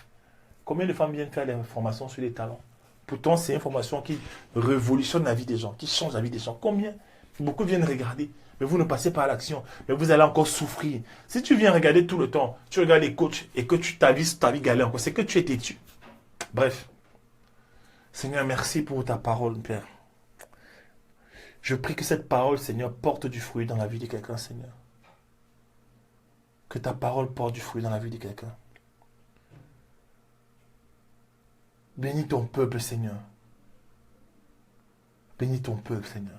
Combien de femmes viennent faire des formations sur les talents? Pourtant, c'est une formation qui révolutionne la vie des gens, qui change la vie des gens. Combien? Beaucoup viennent regarder, mais vous ne passez pas à l'action. Mais vous allez encore souffrir. Si tu viens regarder tout le temps, tu regardes les coachs et que ta vie galère encore, c'est que tu es têtu. Bref. Seigneur, merci pour ta parole, Père. Je prie que cette parole, Seigneur, porte du fruit dans la vie de quelqu'un, Seigneur. Que ta parole porte du fruit dans la vie de quelqu'un. Bénis ton peuple, Seigneur. Bénis ton peuple, Seigneur.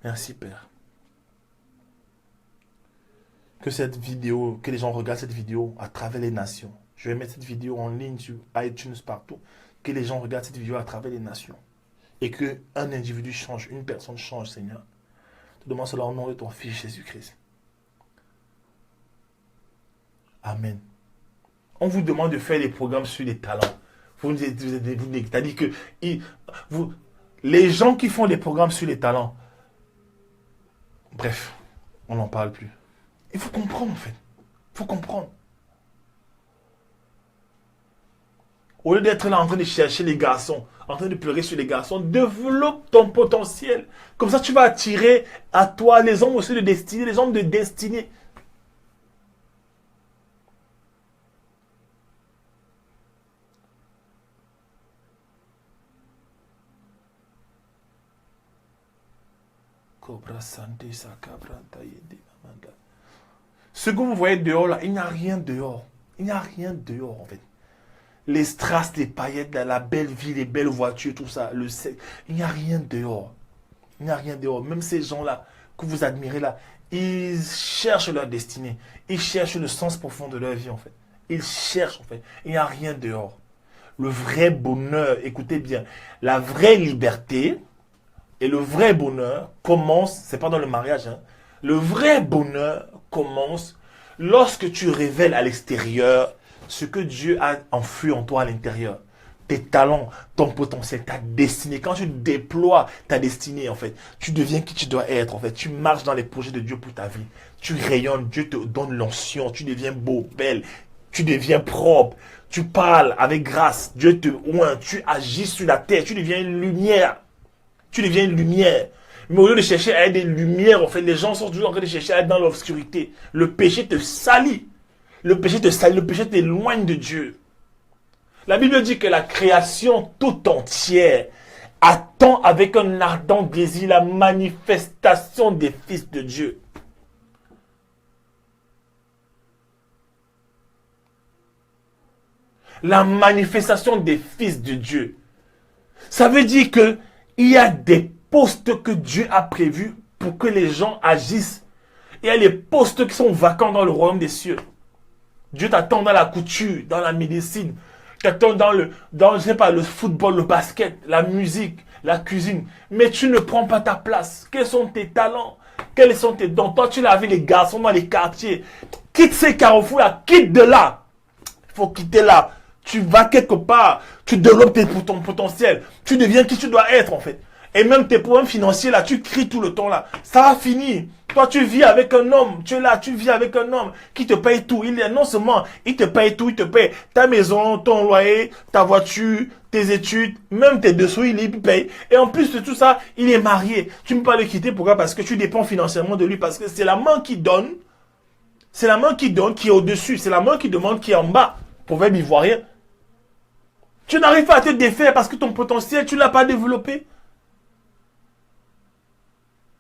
Merci, Père. Que cette vidéo, que les gens regardent cette vidéo à travers les nations. Je vais mettre cette vidéo en ligne sur iTunes partout. Que les gens regardent cette vidéo à travers les nations. Et qu'un individu change, une personne change, Seigneur. Je te demande cela au nom de ton Fils Jésus-Christ. Amen. On vous demande de faire des programmes sur les talents. C'est-à-dire que les gens qui font des programmes sur les talents, bref, on n'en parle plus. Il faut comprendre en fait. Il faut comprendre. Au lieu d'être là en train de chercher les garçons, en train de pleurer sur les garçons, développe ton potentiel. Comme ça, tu vas attirer à toi les hommes aussi de destinée, les hommes de destinée. Ce que vous voyez dehors là, il n'y a rien dehors. Il n'y a rien dehors en fait. Les strass, les paillettes, la belle vie, les belles voitures, tout ça, le sexe, il n'y a rien dehors. Il n'y a rien dehors. Même ces gens-là que vous admirez là, ils cherchent leur destinée. Ils cherchent le sens profond de leur vie en fait. Ils cherchent en fait. Il n'y a rien dehors. Le vrai bonheur, écoutez bien, la vraie liberté et le vrai bonheur commence, c'est pas dans le mariage, hein. Le vrai bonheur commence lorsque tu révèles à l'extérieur ce que Dieu a enfui en toi à l'intérieur. Tes talents, ton potentiel, ta destinée. Quand tu déploies ta destinée, en fait, tu deviens qui tu dois être, en fait. Tu marches dans les projets de Dieu pour ta vie. Tu rayonnes, Dieu te donne l'onction, tu deviens beau, belle, tu deviens propre, tu parles avec grâce, Dieu te oint, tu agis sur la terre, tu deviens une lumière. Tu deviens une lumière. Mais au lieu de chercher à être des lumières, en fait, les gens sont toujours en train de chercher à être dans l'obscurité. Le péché te salit. Le péché te salit, le péché t'éloigne de Dieu. La Bible dit que la création tout entière attend avec un ardent désir la manifestation des fils de Dieu. La manifestation des fils de Dieu. Ça veut dire que il y a des postes que Dieu a prévus pour que les gens agissent. Il y a les postes qui sont vacants dans le royaume des cieux. Dieu t'attend dans la couture, dans la médecine, t'attend je sais pas, le football, le basket, la musique, la cuisine. Mais tu ne prends pas ta place. Quels sont tes talents? Quels sont tes dons? Toi, tu l'as vu les garçons dans les quartiers. Quitte ces carrefours-là, quitte de là. Il faut quitter là. Tu vas quelque part, tu développes ton potentiel. Tu deviens qui tu dois être en fait. Et même tes problèmes financiers là, tu cries tout le temps là. Ça va finir. Toi, tu vis avec un homme. Tu es là, tu vis avec un homme qui te paye tout. Non seulement, il te paye tout, il te paye ta maison, ton loyer, ta voiture, tes études, même tes dessous, il paye. Et en plus de tout ça, il est marié. Tu ne peux pas le quitter. Pourquoi? Parce que tu dépends financièrement de lui. Parce que c'est la main qui donne. C'est la main qui donne qui est au-dessus. C'est la main qui demande qui est en bas. Proverbe ivoirien. Tu n'arrives pas à te défaire parce que ton potentiel, tu ne l'as pas développé.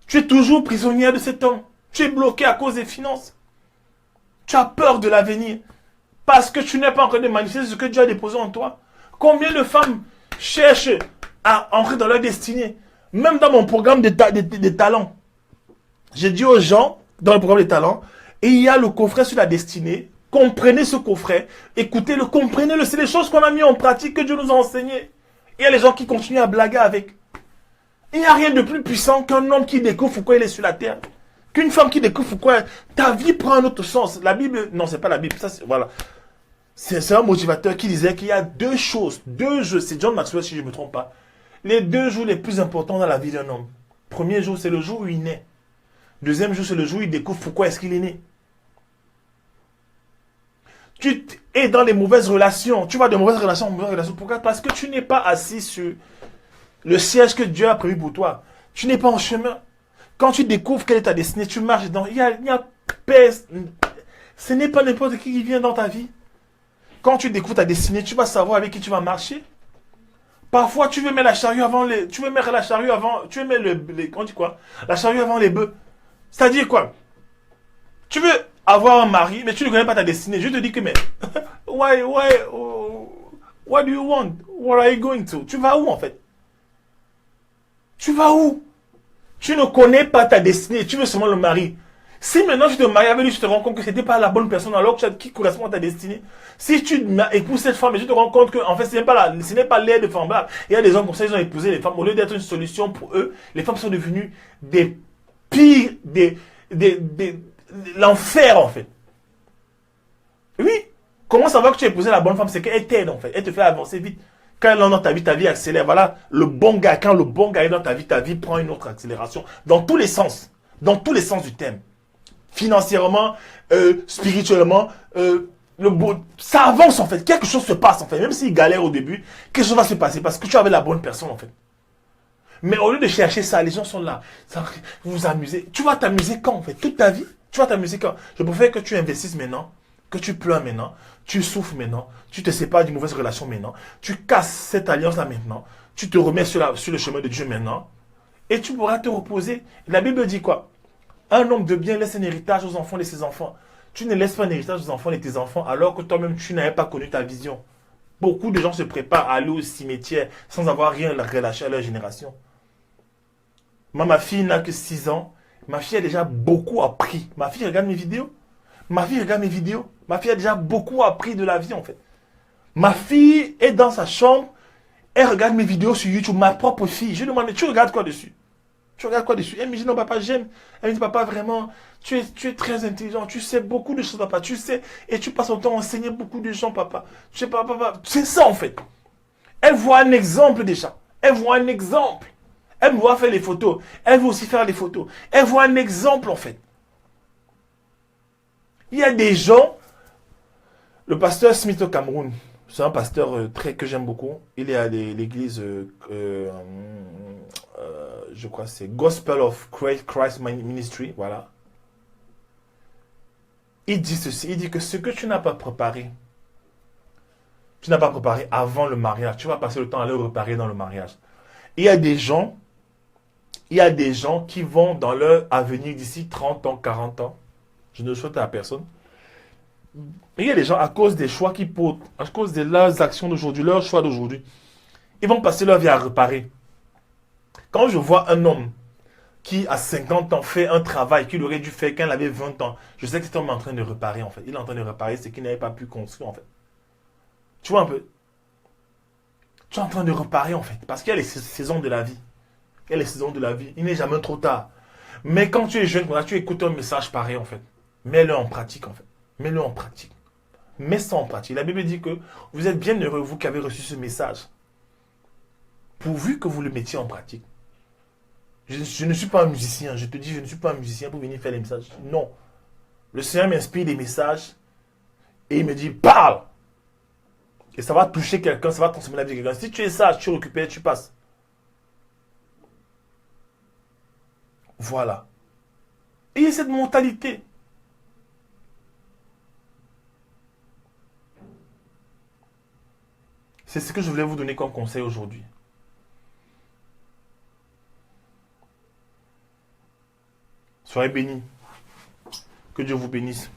Tu es toujours prisonnière de cet homme. Tu es bloqué à cause des finances. Tu as peur de l'avenir. Parce que tu n'es pas en train de manifester ce que Dieu a déposé en toi. Combien de femmes cherchent à entrer dans leur destinée? Même dans mon programme de talents. J'ai dit aux gens, dans le programme des talents, et il y a le coffret sur la destinée. Comprenez ce coffret. Écoutez-le, comprenez-le. C'est les choses qu'on a mis en pratique, que Dieu nous a enseignées. Il y a les gens qui continuent à blaguer avec. Il n'y a rien de plus puissant qu'un homme qui découvre pourquoi il est sur la terre. Qu'une femme qui découvre pourquoi ta vie prend un autre sens. La Bible, non, c'est pas la Bible. Ça, voilà. C'est un motivateur qui disait qu'il y a deux choses, deux jeux. C'est John Maxwell, si je ne me trompe pas. Les deux jours les plus importants dans la vie d'un homme. Premier jour, c'est le jour où il naît. Deuxième jour, c'est le jour où il découvre pourquoi est-ce qu'il est né. Tu es dans les mauvaises relations. Tu vas de mauvaises relations en mauvaises relations. Pourquoi? Parce que tu n'es pas assis sur le siège que Dieu a prévu pour toi. Tu n'es pas en chemin. Quand tu découvres quelle est ta destinée, tu marches dedans. Il y a paix. Ce n'est pas n'importe qui vient dans ta vie. Quand tu découvres ta destinée, tu vas savoir avec qui tu vas marcher. Parfois, tu veux mettre la charrue avant les... Tu veux mettre la charrue avant... Tu veux mettre on dit quoi? La charrue avant les bœufs. C'est-à-dire quoi? Tu veux avoir un mari, mais tu ne connais pas ta destinée. Je te dis que, mais... what do you want? Where are you going to? Tu vas où, en fait? Tu vas où? Tu ne connais pas ta destinée. Tu veux seulement le mari. Si maintenant tu te maries avec lui, tu te rends compte que ce n'était pas la bonne personne alors qui correspond à ta destinée. Si tu épouses cette femme et tu te rends compte que en fait ce n'est pas l'air de femme. Il y a des hommes comme ça, ils ont épousé les femmes. Au lieu d'être une solution pour eux, les femmes sont devenues des pires, l'enfer en fait. Oui. Comment savoir que tu as épousé la bonne femme? C'est qu'elle t'aide en fait. Elle te fait avancer vite. Quand elle est dans ta vie accélère. Voilà, le bon gars, quand le bon gars est dans ta vie prend une autre accélération. Dans tous les sens. Dans tous les sens du thème. Financièrement, spirituellement, ça avance en fait. Quelque chose se passe en fait. Même s'il galère au début, quelque chose va se passer parce que tu avais la bonne personne en fait. Mais au lieu de chercher ça, les gens sont là. Vous vous amusez. Tu vas t'amuser quand en fait? Toute ta vie? Tu vas t'amuser quand? Je préfère que tu investisses maintenant, que tu pleures maintenant, tu souffres maintenant, tu te sépares d'une mauvaise relation maintenant, tu casses cette alliance-là maintenant, tu te remets sur le chemin de Dieu maintenant, et tu pourras te reposer. La Bible dit quoi? Un homme de bien laisse un héritage aux enfants de ses enfants. Tu ne laisses pas un héritage aux enfants de tes enfants alors que toi-même tu n'avais pas connu ta vision. Beaucoup de gens se préparent à aller au cimetière sans avoir rien relâché à leur génération. Moi, ma fille n'a que 6 ans. Ma fille a déjà beaucoup appris. Ma fille regarde mes vidéos. Ma fille regarde mes vidéos. Ma fille a déjà beaucoup appris de la vie en fait. Ma fille est dans sa chambre. Elle regarde mes vidéos sur YouTube. Ma propre fille. Je lui demande, mais tu regardes quoi dessus? Tu regardes quoi dessus? Elle me dit, non, papa, j'aime. Elle me dit, papa, vraiment, tu es très intelligent. Tu sais beaucoup de choses, papa. Tu sais, et tu passes ton temps à enseigner beaucoup de gens, papa. Je sais pas, papa. C'est ça, en fait. Elle voit un exemple déjà. Elle voit un exemple. Elle me voit faire les photos. Elle veut aussi faire les photos. Elle voit un exemple, en fait. Il y a des gens, le pasteur Smith au Cameroun, c'est un pasteur que j'aime beaucoup. Il est à l'église, je crois que c'est Gospel of Christ Ministry, voilà. Il dit ceci, il dit que ce que tu n'as pas préparé avant le mariage, tu vas passer le temps à le réparer dans le mariage. Il y a des gens qui vont dans leur avenir d'ici 30 ans, 40 ans. Je ne le souhaite à personne. Mais il y a des gens, à cause des choix qu'ils portent, à cause de leurs actions d'aujourd'hui, leurs choix d'aujourd'hui, ils vont passer leur vie à réparer. Quand je vois un homme qui, à 50 ans, fait un travail qu'il aurait dû faire quand il avait 20 ans, je sais que cet homme est en train de réparer, en fait. Il est en train de réparer ce qu'il n'avait pas pu construire, en fait. Tu vois un peu? Tu es en train de réparer, en fait. Parce qu'il y a les saisons de la vie. Il y a les saisons de la vie. Il n'est jamais trop tard. Mais quand tu es jeune, tu écoutes un message pareil, en fait. Mets-le en pratique, en fait. Mets-le en pratique. Mets ça en pratique. La Bible dit que vous êtes bien heureux, vous qui avez reçu ce message, pourvu que vous le mettiez en pratique. Je ne suis pas un musicien. Je te dis, je ne suis pas un musicien pour venir faire les messages. Non. Le Seigneur m'inspire des messages et il me dit, parle. Et ça va toucher quelqu'un, ça va transformer la vie de quelqu'un. Si tu es sage, tu récupères, tu passes. Voilà. Ayez cette mentalité. C'est ce que je voulais vous donner comme conseil aujourd'hui. Soyez bénis. Que Dieu vous bénisse.